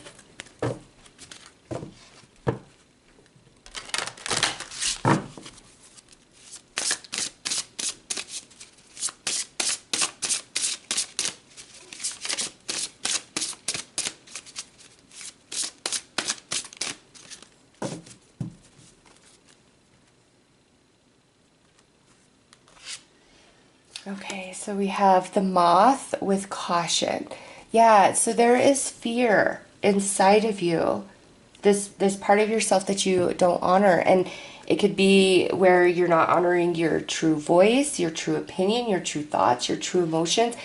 Okay, so we have the moth with caution. Yeah, so there is fear inside of you, this part of yourself that you don't honor. And it could be where you're not honoring your true voice, your true opinion, your true thoughts, your true emotions,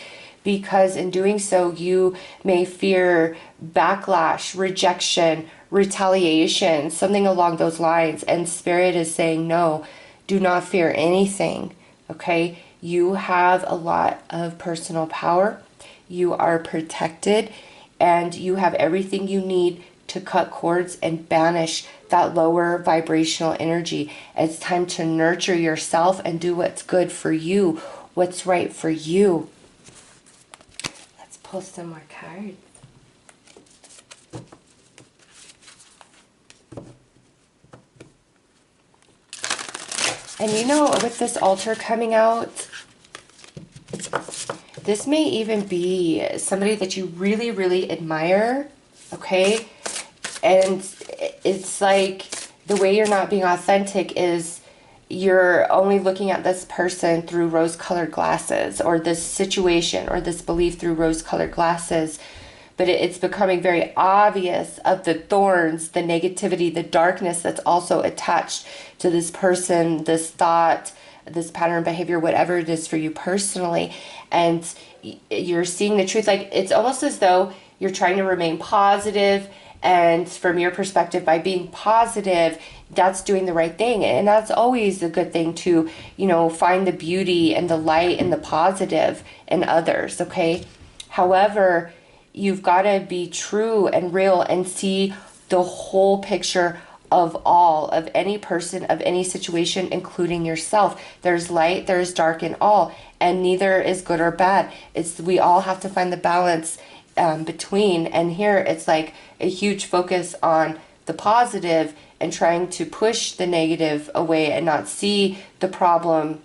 because in doing so, you may fear backlash, rejection, retaliation, something along those lines. And Spirit is saying, no, do not fear anything, okay? You have a lot of personal power. You are protected, and you have everything you need to cut cords and banish that lower vibrational energy. It's time to nurture yourself and do what's good for you, what's right for you. Let's pull some more cards. And with this altar coming out, this may even be somebody that you really, really admire, okay? And it's like the way you're not being authentic is you're only looking at this person through rose-colored glasses, or this situation or this belief through rose-colored glasses. But it's becoming very obvious of the thorns, the negativity, the darkness that's also attached to this person, this thought, this pattern of behavior, whatever it is for you personally. And you're seeing the truth. Like, it's almost as though you're trying to remain positive, and from your perspective, by being positive, that's doing the right thing. And that's always a good thing to, find the beauty and the light and the positive in others, okay? However, you've got to be true and real and see the whole picture of all, of any person, of any situation, including yourself. There's light, there's dark in all, and neither is good or bad. We all have to find the balance between. And here it's like a huge focus on the positive and trying to push the negative away and not see the problem,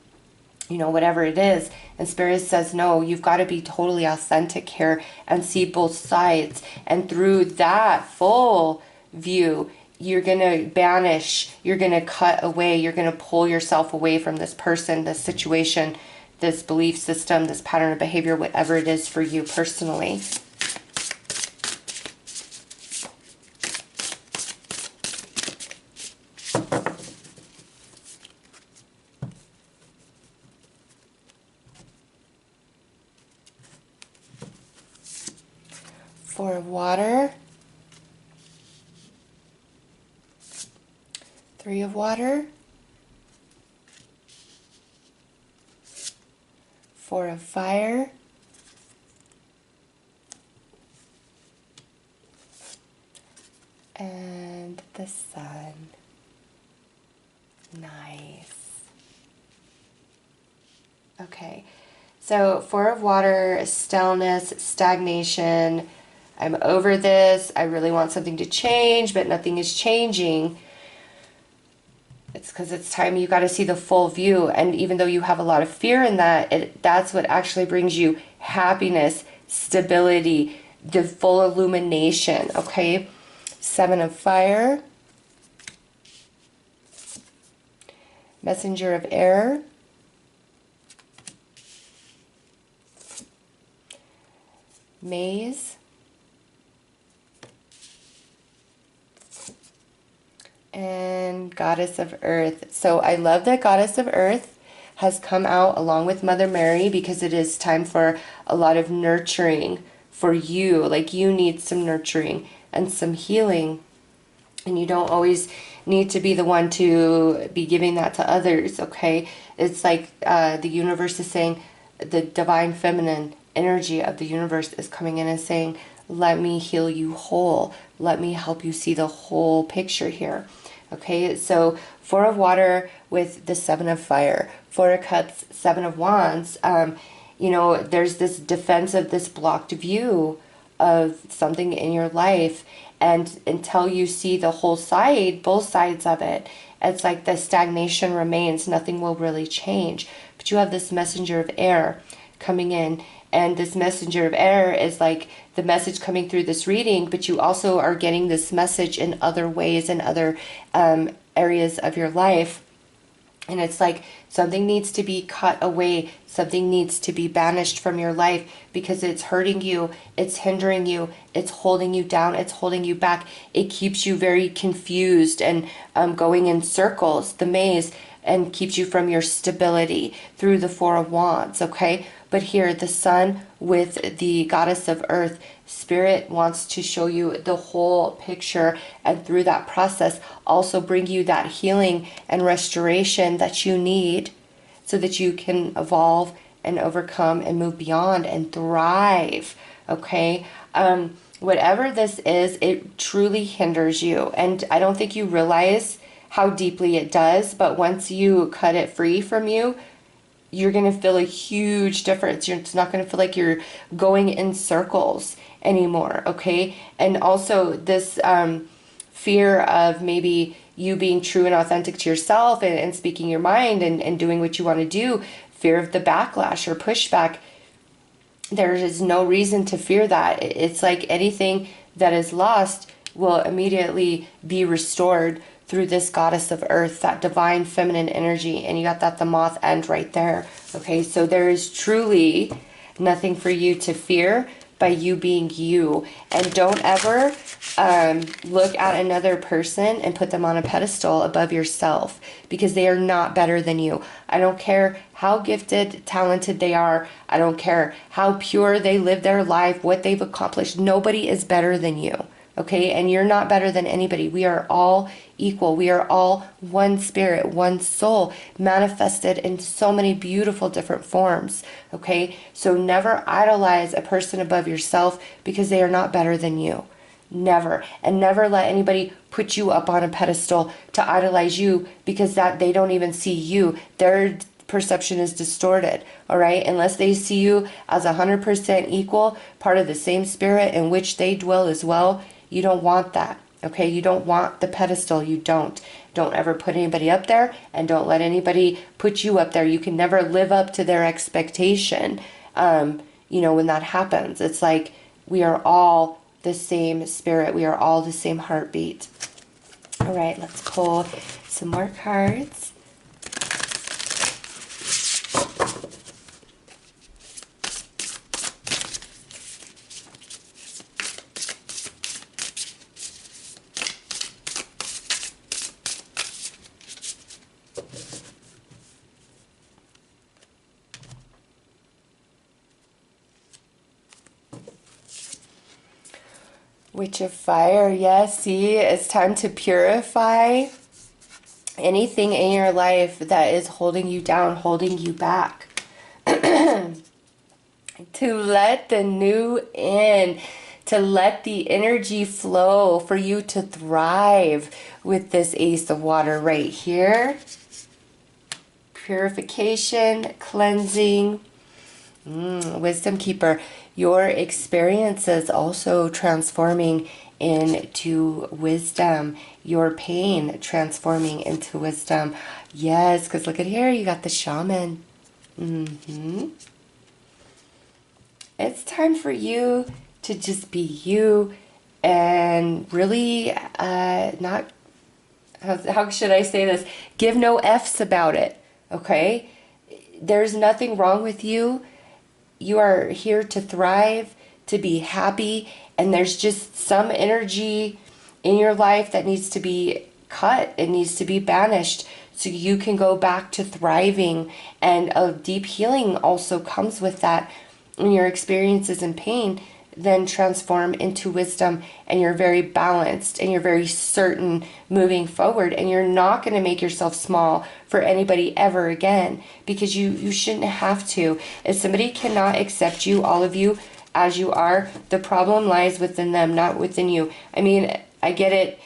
whatever it is. And Spirit says, no, you've got to be totally authentic here and see both sides. And through that full view, you're going to banish, you're going to cut away, you're going to pull yourself away from this person, this situation, this belief system, this pattern of behavior, whatever it is for you personally. of water, 3 of water, 4 of fire, and the sun. Nice. Okay, so 4 of water, stillness, stagnation. I'm over this. I really want something to change, but nothing is changing. It's because it's time you got to see the full view. And even though you have a lot of fear in that, that's what actually brings you happiness, stability, the full illumination, okay? 7 of fire, messenger of air, maze, and goddess of earth. So I love that goddess of earth has come out along with Mother Mary, because it is time for a lot of nurturing for you. Like, you need some nurturing and some healing, and you don't always need to be the one to be giving that to others, okay? It's like the universe is saying, the divine feminine energy of the universe is coming in and saying, let me heal you whole. Let me help you see the whole picture here. Okay, so 4 of water with the 7 of fire, 4 of cups, 7 of wands. You know, there's this defense of this blocked view of something in your life. And until you see the whole side, both sides of it, it's like the stagnation remains. Nothing will really change. But you have this messenger of air coming in. And this messenger of air is like the message coming through this reading, but you also are getting this message in other ways, in other areas of your life. And it's like something needs to be cut away. Something needs to be banished from your life, because it's hurting you. It's hindering you. It's holding you down. It's holding you back. It keeps you very confused and going in circles, the maze, and keeps you from your stability through the 4 of wands, okay? But here, the sun with the goddess of earth, Spirit wants to show you the whole picture, and through that process also bring you that healing and restoration that you need, so that you can evolve and overcome and move beyond and thrive, okay? Whatever this is, it truly hinders you. And I don't think you realize how deeply it does, but once you cut it free from you, you're going to feel a huge difference. It's not going to feel like you're going in circles anymore, okay? And also this fear of maybe you being true and authentic to yourself and speaking your mind and doing what you want to do, fear of the backlash or pushback. There is no reason to fear that. It's like anything that is lost will immediately be restored through this goddess of earth, that divine feminine energy. And you got that the moth end right there. Okay, so there is truly nothing for you to fear by you being you. And don't ever look at another person and put them on a pedestal above yourself, because they are not better than you. I don't care how gifted, talented they are. I don't care how pure they live their life, what they've accomplished. Nobody is better than you. Okay, and you're not better than anybody. We are all equal. We are all one spirit, one soul, manifested in so many beautiful different forms. Okay, so never idolize a person above yourself, because they are not better than you. Never. And never let anybody put you up on a pedestal to idolize you, because that they don't even see you. Their perception is distorted, all right? Unless they see you as 100% equal, part of the same spirit in which they dwell as well. You don't want that, okay? You don't want the pedestal. You don't. Don't ever put anybody up there, and don't let anybody put you up there. You can never live up to their expectation, you know, when that happens. It's like we are all the same spirit. We are all the same heartbeat. All right, let's pull some more cards. Witch of fire, yes, see, it's time to purify anything in your life that is holding you down, holding you back. To let the new in, to let the energy flow for you to thrive with this Ace of Water right here. Purification, cleansing, Wisdom Keeper. Your experiences also transforming into wisdom. Your pain transforming into wisdom. Yes, because look at here, you got the Shaman. It's time for you to just be you and really not, how should I say this? Give no F's about it, okay? There's nothing wrong with you. You are here to thrive, to be happy, and there's just some energy in your life that needs to be cut. It needs to be banished so you can go back to thriving. And a deep healing also comes with that. When your experiences in pain then transform into wisdom, and you're very balanced and you're very certain moving forward, and you're not going to make yourself small for anybody ever again, because you shouldn't have to. If somebody cannot accept you, all of you as you are, the problem lies within them, not within you. I mean, I get it.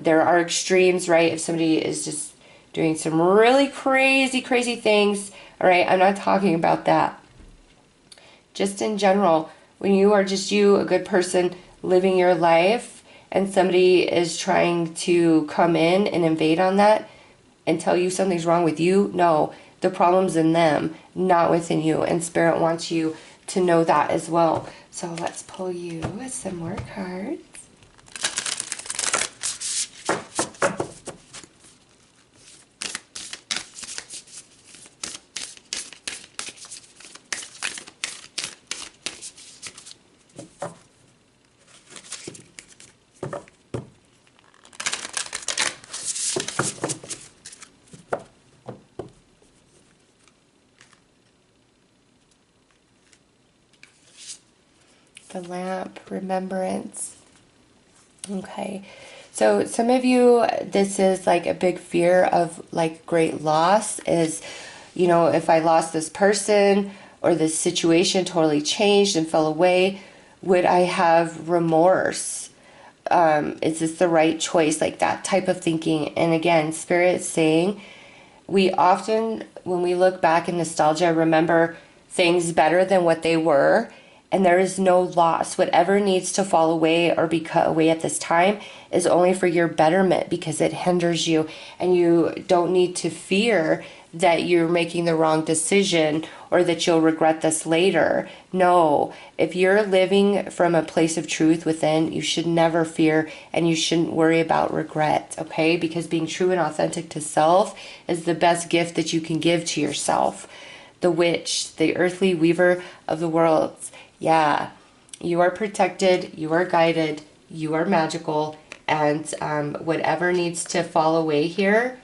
There are extremes, right? If somebody is just doing some really crazy things, all right, I'm not talking about that. Just in general, when you are just you, a good person living your life, and somebody is trying to come in and invade on that and tell you something's wrong with you, no, the problem's in them, not within you. And Spirit wants you to know that as well. So let's pull you some more cards. The lamp, remembrance. Okay, so some of you, this is like a big fear of like great loss is, you know, if I lost this person or this situation totally changed and fell away, would I have remorse? Is this the right choice? Like that type of thinking. And again, Spirit is saying, we often, when we look back in nostalgia, remember things better than what they were. And there is no loss. Whatever needs to fall away or be cut away at this time is only for your betterment, because it hinders you. And you don't need to fear that you're making the wrong decision or that you'll regret this later. No, if you're living from a place of truth within, you should never fear, and you shouldn't worry about regret, okay? Because being true and authentic to self is the best gift that you can give to yourself. The witch, the earthly weaver of the worlds. Yeah, you are protected, you are guided, you are magical, and whatever needs to fall away here,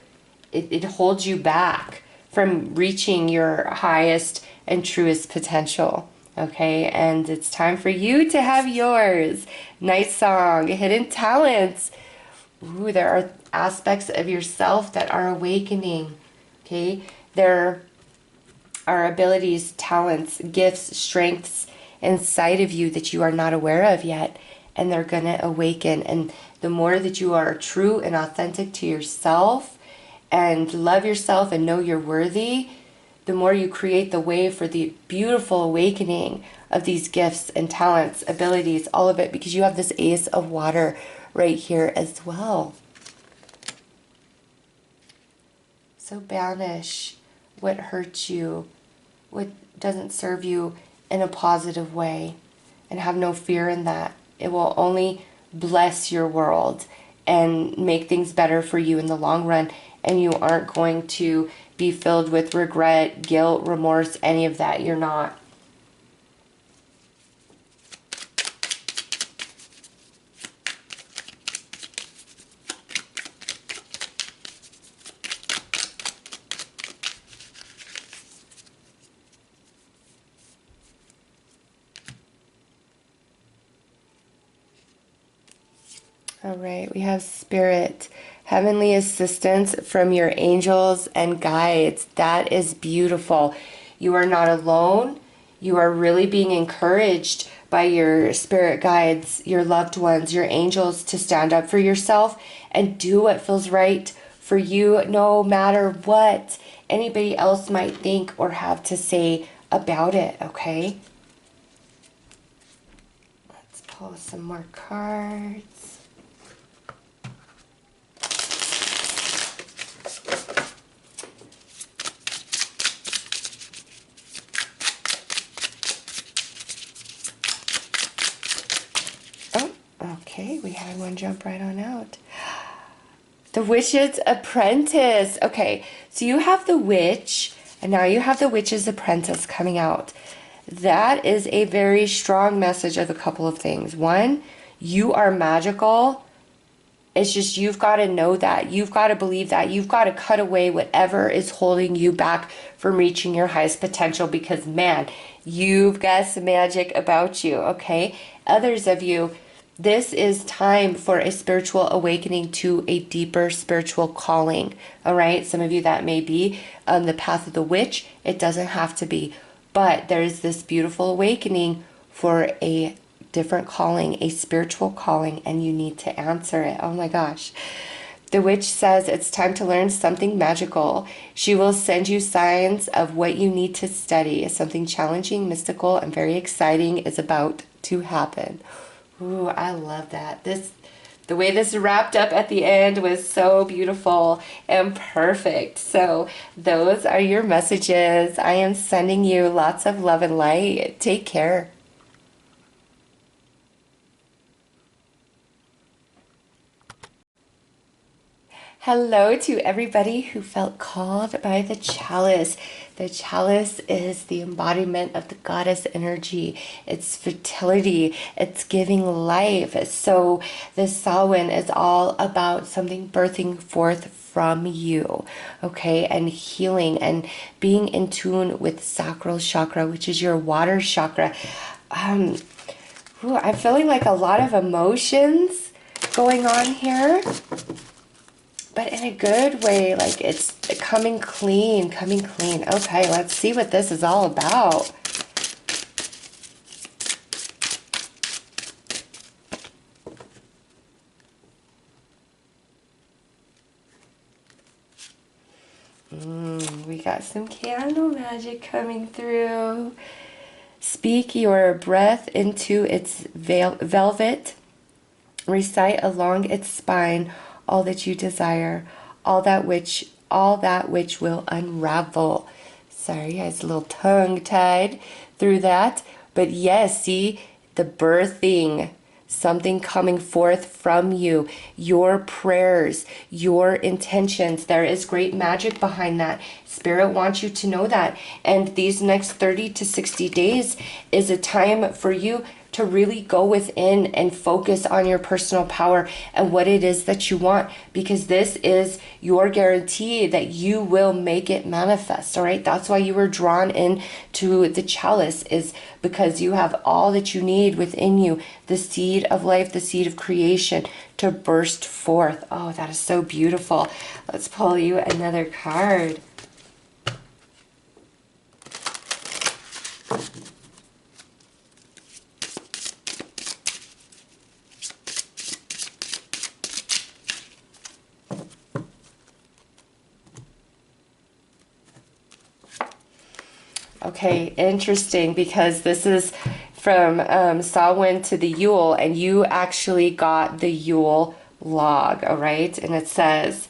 it holds you back from reaching your highest and truest potential. Okay, and it's time for you to have yours. Nice song, hidden talents. Ooh, there are aspects of yourself that are awakening. Okay, there are abilities, talents, gifts, strengths inside of you that you are not aware of yet, and they're gonna awaken. And the more that you are true and authentic to yourself and love yourself and know you're worthy, the more you create the way for the beautiful awakening of these gifts and talents, abilities, all of it, because you have this Ace of Water right here as well. So banish what hurts you, what doesn't serve you in a positive way, and have no fear in that. It will only bless your world and make things better for you in the long run, and you aren't going to be filled with regret, guilt, remorse, any of that. You're not. All right, we have spirit, heavenly assistance from your angels and guides. That is beautiful. You are not alone. You are really being encouraged by your spirit guides, your loved ones, your angels to stand up for yourself and do what feels right for you, no matter what anybody else might think or have to say about it, okay? Let's pull some more cards. Oh, okay, we had one jump right on out. The Witch's Apprentice. Okay, so you have the Witch, and now you have the Witch's Apprentice coming out. That is a very strong message of a couple of things. One, you are magical. It's just you've got to know that. You've got to believe that. You've got to cut away whatever is holding you back from reaching your highest potential because, man, you've got some magic about you, okay? Others of you, this is time for a spiritual awakening to a deeper spiritual calling, all right? Some of you that may be on the path of the witch. It doesn't have to be. But there's this beautiful awakening for a different calling, a spiritual calling, and you need to answer it. Oh my gosh. The witch says it's time to learn something magical. She will send you signs of what you need to study. Something challenging, mystical, and very exciting is about to happen. Ooh, I love that. The way this wrapped up at the end was so beautiful and perfect. So those are your messages. I am sending you lots of love and light. Take care. Hello to everybody who felt called by the chalice. The chalice is the embodiment of the goddess energy. It's fertility. It's giving life. So this Samhain is all about something birthing forth from you, okay, and healing and being in tune with sacral chakra, which is your water chakra. I'm feeling like a lot of emotions going on here. But in a good way, like it's coming clean, coming clean. Okay, let's see what this is all about. We got some candle magic coming through. Speak your breath into its velvet. Recite along its spine all that you desire, all that which will unravel. Sorry, I was a little tongue-tied through that. But yes, see, the birthing, something coming forth from you, your prayers, your intentions. There is great magic behind that. Spirit wants you to know that. And these next 30 to 60 days is a time for you to really go within and focus on your personal power and what it is that you want, because this is your guarantee that you will make it manifest. All right, that's why you were drawn in to the chalice, is because you have all that you need within you, the seed of life, the seed of creation to burst forth. Oh, that is so beautiful. Let's pull you another card. Okay, interesting, because this is from Samhain to the Yule, and you actually got the Yule log, all right? And it says,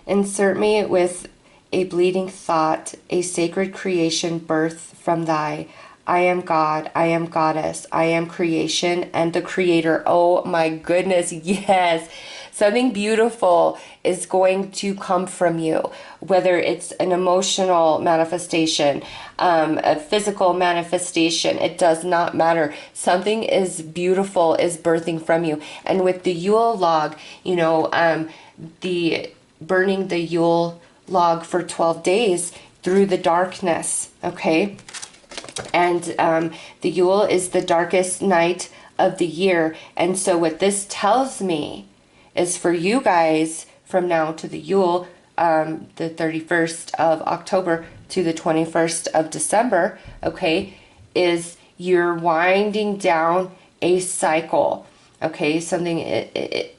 insert me with a bleeding thought, a sacred creation birth from thy. I am God, I am goddess, I am creation and the creator. Oh my goodness, yes. Something beautiful is going to come from you, whether it's an emotional manifestation, a physical manifestation, it does not matter. Something is beautiful is birthing from you. And with the Yule log, you know, the burning the Yule log for 12 days through the darkness, okay? And the Yule is the darkest night of the year. And so what this tells me is for you guys from now to the Yule, the 31st of October to the 21st of December, okay, is you're winding down a cycle. Okay, something,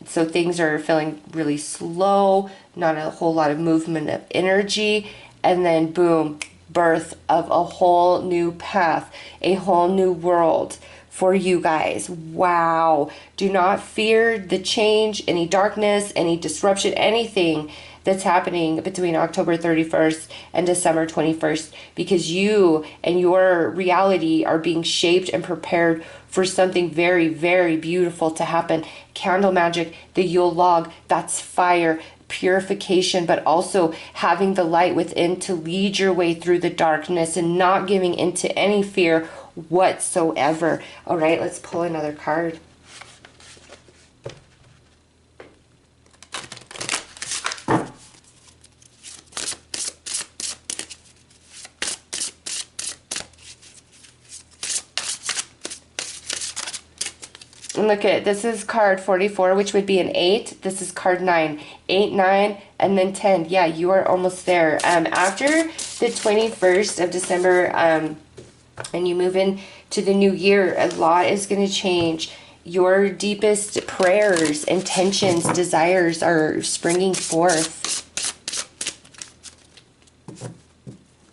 so things are feeling really slow, not a whole lot of movement of energy, and then boom, birth of a whole new path, a whole new world for you guys. Wow. Do not fear the change, any darkness, any disruption, anything that's happening between October 31st and December 21st, because you and your reality are being shaped and prepared for something very, very beautiful to happen. Candle magic, the Yule log, that's fire, purification, but also having the light within to lead your way through the darkness and not giving into any fear whatsoever. All right, let's pull another card. And look at, this is card 44, which would be an 8. This is card 9. 8, 9, and then 10. Yeah, you are almost there. After the 21st of December, and you move into the new year, a lot is going to change. Your deepest prayers, intentions, desires are springing forth.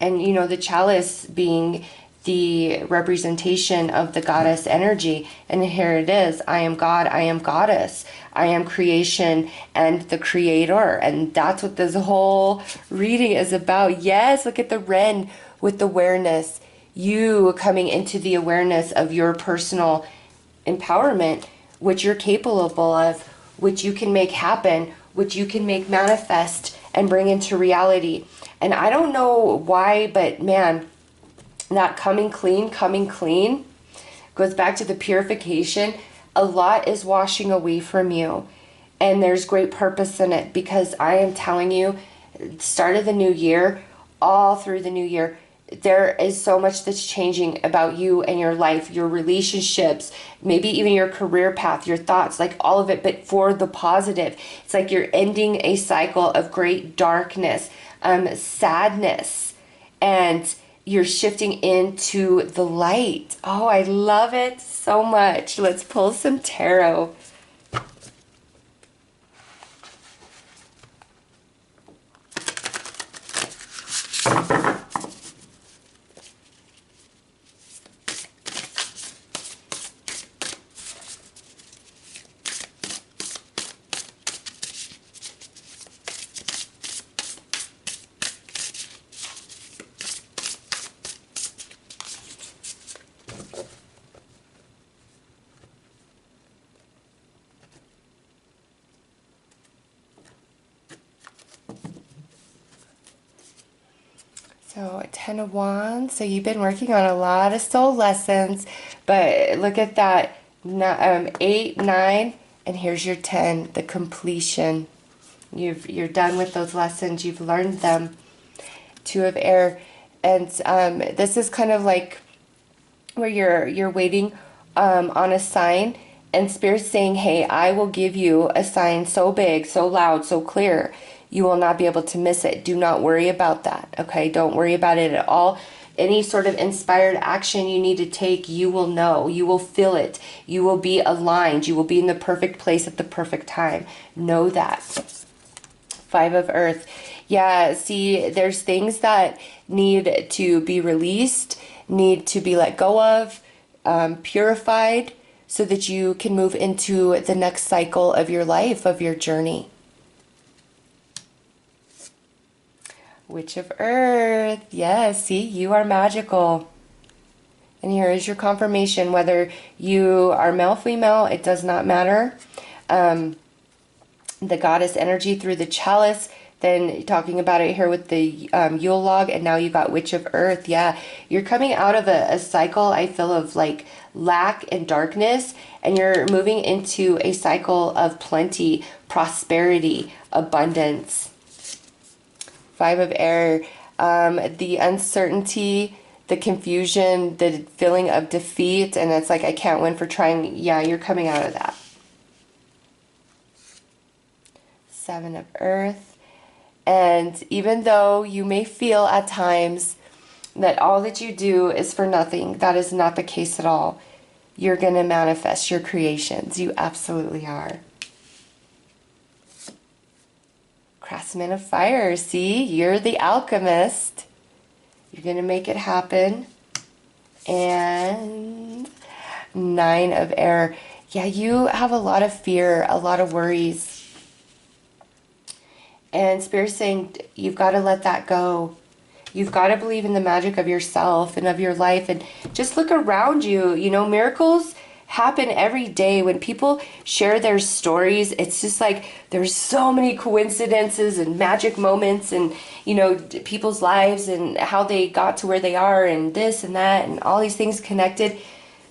And, you know, the chalice being the representation of the goddess energy. And here it is. I am God, I am goddess. I am creation and the creator. And that's what this whole reading is about. Yes, look at the wren with the awareness. You coming into the awareness of your personal empowerment, which you're capable of, which you can make happen, which you can make manifest and bring into reality. And I don't know why, but man, that coming clean goes back to the purification. A lot is washing away from you, and there's great purpose in it, because I am telling you, start of the new year, all through the new year, there is so much that's changing about you and your life, your relationships, maybe even your career path, your thoughts, like all of it, but for the positive. It's like you're ending a cycle of great darkness, sadness, and you're shifting into the light. Oh, I love it so much. Let's pull some tarot. So 10 of Wands. So you've been working on a lot of soul lessons, but look at that. 8, 9, and here's your 10, the completion. You're done with those lessons. You've learned them. 2 of Air, and this is kind of like where you're waiting on a sign, and Spirit's saying, hey, I will give you a sign so big, so loud, so clear, you will not be able to miss it. Do not worry about that, okay? Don't worry about it at all. Any sort of inspired action you need to take, you will know. You will feel it. You will be aligned. You will be in the perfect place at the perfect time. Know that. 5 of Earth. Yeah, see, there's things that need to be released, need to be let go of, purified, so that you can move into the next cycle of your life, of your journey. Witch of Earth. Yes, see, you are magical. And here is your confirmation, whether you are male, female, it does not matter. The goddess energy through the chalice, then talking about it here with the Yule log, and now you got Witch of Earth. Yeah, you're coming out of a cycle, I feel, of like lack and darkness, and you're moving into a cycle of plenty, prosperity, abundance. 5 of Air, the uncertainty, the confusion, the feeling of defeat, and it's like, I can't win for trying. Yeah, you're coming out of that. Seven of Earth. And even though you may feel at times that all that you do is for nothing, that is not the case at all. You're going to manifest your creations. You absolutely are. Craftsman of Fire. See, you're the alchemist. You're going to make it happen. And Nine of Air. Yeah, you have a lot of fear, a lot of worries. And Spirit's saying you've got to let that go. You've got to believe in the magic of yourself and of your life. And just look around you. You know, miracles happen every day. When people share their stories, it's just like there's so many coincidences and magic moments and, you know, people's lives and how they got to where they are and this and that and all these things connected.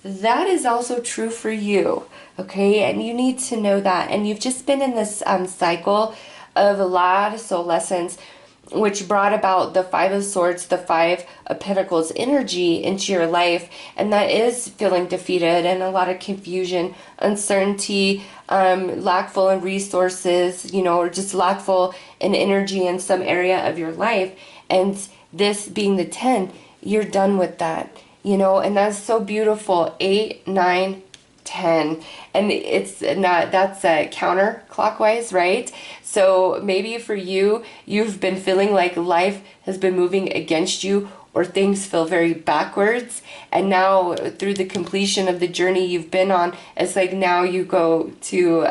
That is also true for you, okay? And you need to know that. And you've just been in this cycle of a lot of soul lessons, which brought about the Five of Swords, the Five of Pentacles energy into your life. And that is feeling defeated and a lot of confusion, uncertainty, lackful in resources, you know, or just lackful in energy in some area of your life. And this being the 10, you're done with that, you know, and that's so beautiful. 8, 9, 10, and it's not, that's counterclockwise, right? So maybe for you, you've been feeling like life has been moving against you, or things feel very backwards, and now through the completion of the journey you've been on, it's like now you go to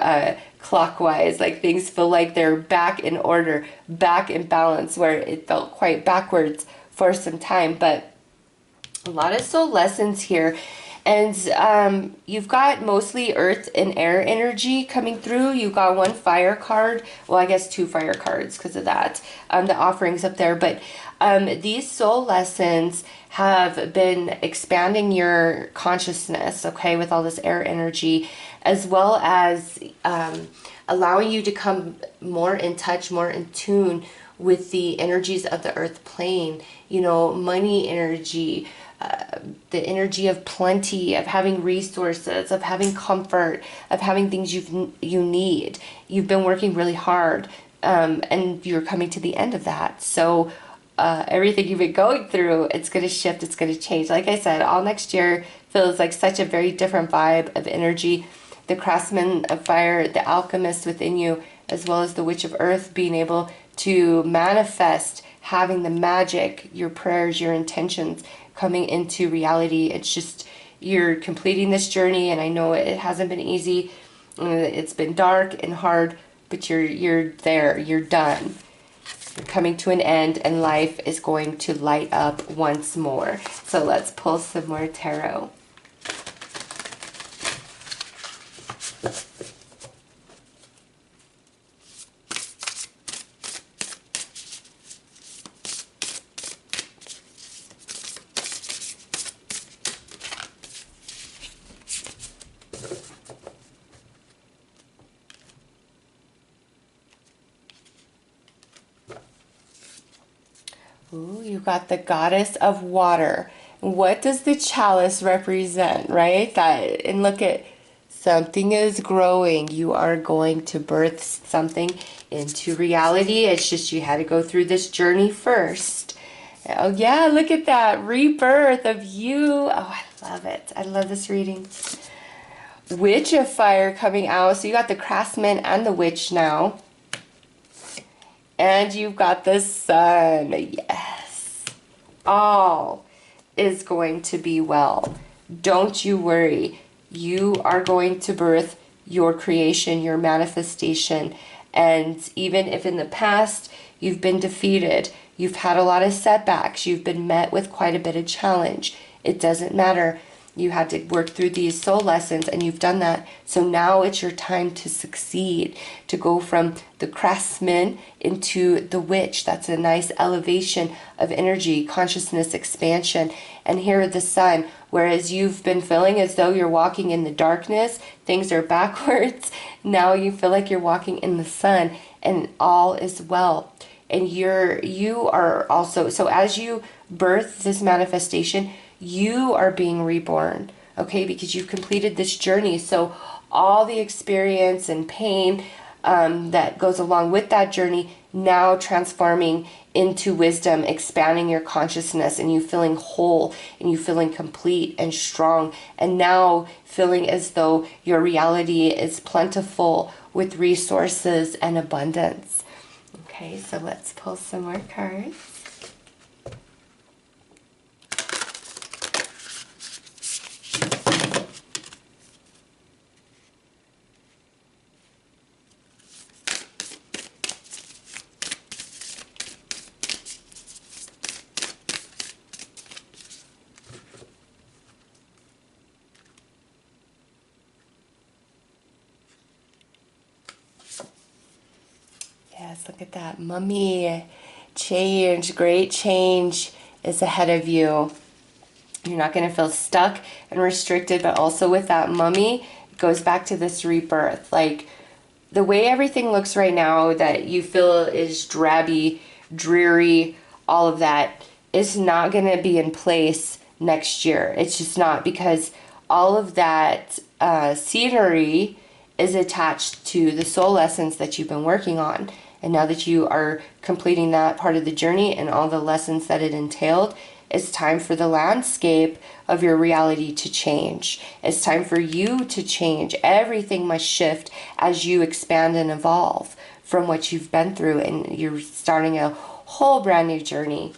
clockwise, like things feel like they're back in order, back in balance, where it felt quite backwards for some time. But a lot of soul lessons here. And you've got mostly earth and air energy coming through. You've got one fire card. Well, I guess 2 fire cards because of that. The offerings up there. But these soul lessons have been expanding your consciousness, okay, with all this air energy, as well as allowing you to come more in touch, more in tune with the energies of the earth plane. You know, money energy, the energy of plenty, of having resources, of having comfort, of having things you need. You've been working really hard, and you're coming to the end of that. So everything you've been going through, it's going to shift, it's going to change. Like I said, all next year feels like such a very different vibe of energy. The Craftsman of Fire, the Alchemist within you, as well as the Witch of Earth, being able to manifest, having the magic, your prayers, your intentions coming into reality. It's just, you're completing this journey, and I know it hasn't been easy. It's been dark and hard, but you're there, you're done. You're coming to an end, and life is going to light up once more. So let's pull some more tarot. Ooh, you got the Goddess of Water. What does the chalice represent, right? That, and look at, something is growing. You are going to birth something into reality. It's just you had to go through this journey first. Oh yeah, look at that rebirth of you. Oh, I love it. I love this reading. Witch of Fire coming out. So you got the Craftsman and the Witch now. And you've got the Sun. Yes. All is going to be well. Don't you worry. You are going to birth your creation, your manifestation. And even if in the past you've been defeated, you've had a lot of setbacks, you've been met with quite a bit of challenge, it doesn't matter. You had to work through these soul lessons, and you've done that. So now it's your time to succeed, to go from the Craftsman into the Witch. That's a nice elevation of energy, consciousness expansion. And here the Sun, whereas you've been feeling as though you're walking in the darkness, things are backwards. Now you feel like you're walking in the sun, and all is well. And you are also, so as you birth this manifestation, you are being reborn, okay? Because you've completed this journey. So all the experience and pain that goes along with that journey now transforming into wisdom, expanding your consciousness, and you feeling whole, and you feeling complete and strong, and now feeling as though your reality is plentiful with resources and abundance. Okay, so let's pull some more cards. Yes, look at that. Mummy, change, great change is ahead of you. You're not going to feel stuck and restricted, but also with that mummy, it goes back to this rebirth. Like the way everything looks right now that you feel is drabby, dreary, all of that is not going to be in place next year. It's just not, because all of that scenery is attached to the soul lessons that you've been working on. And now that you are completing that part of the journey and all the lessons that it entailed, it's time for the landscape of your reality to change. It's time for you to change. Everything must shift as you expand and evolve from what you've been through, and you're starting a whole brand new journey.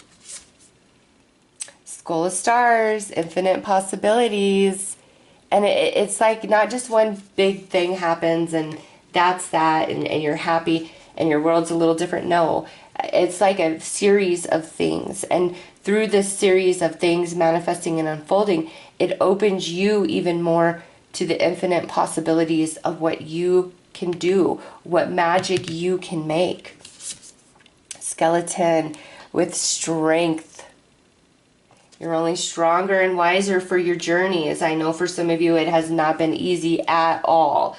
School of Stars, infinite possibilities. And it's like not just one big thing happens and that's that, and you're happy and your world's a little different. No, it's like a series of things. And through this series of things manifesting and unfolding, it opens you even more to the infinite possibilities of what you can do, what magic you can make. Skeleton with strength. You're only stronger and wiser for your journey, as I know for some of you it has not been easy at all.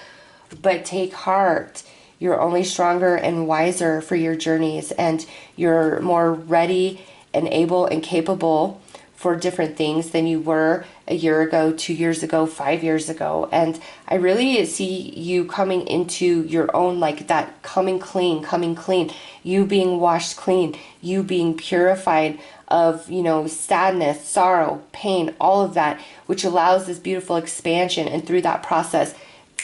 But take heart. You're only stronger and wiser for your journeys, and you're more ready and able and capable for different things than you were a year ago, 2 years ago, 5 years ago. And I really see you coming into your own, like that coming clean, you being washed clean, you being purified of, you know, sadness, sorrow, pain, all of that, which allows this beautiful expansion. And through that process,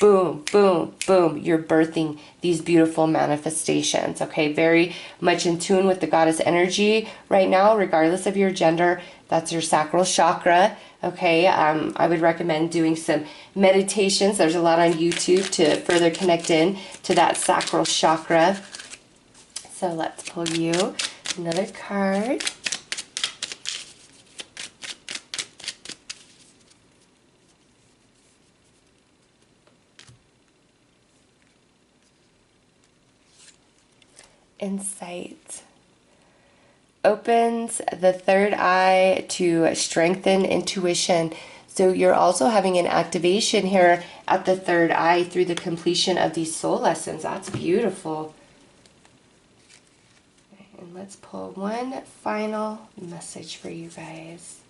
boom, boom, boom, you're birthing these beautiful manifestations. Okay, very much in tune with the goddess energy right now, regardless of your gender. That's your sacral chakra. Okay, I would recommend doing some meditations. There's a lot on YouTube to further connect in to that sacral chakra. So let's pull you another card. Insight opens the third eye to strengthen intuition. So you're also having an activation here at the third eye through the completion of these soul lessons. That's beautiful. And let's pull one final message for you guys.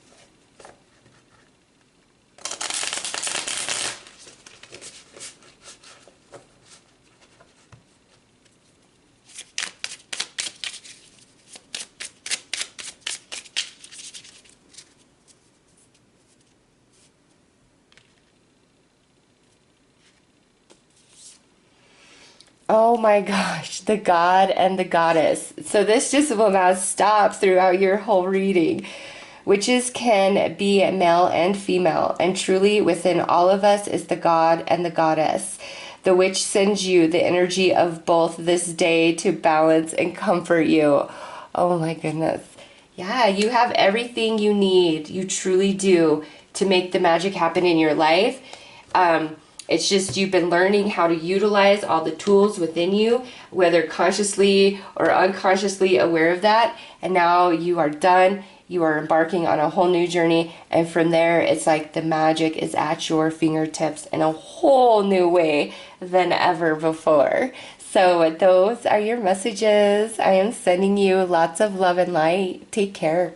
Oh my gosh, the God and the Goddess. So this just will not stop throughout your whole reading. Witches can be male and female, and truly within all of us is the God and the Goddess. The witch sends you the energy of both this day to balance and comfort you. Oh my goodness. Yeah, you have everything you need. You truly do to make the magic happen in your life. It's just you've been learning how to utilize all the tools within you, whether consciously or unconsciously aware of that. And now you are done. You are embarking on a whole new journey. And from there, it's like the magic is at your fingertips in a whole new way than ever before. So, those are your messages. I am sending you lots of love and light. Take care.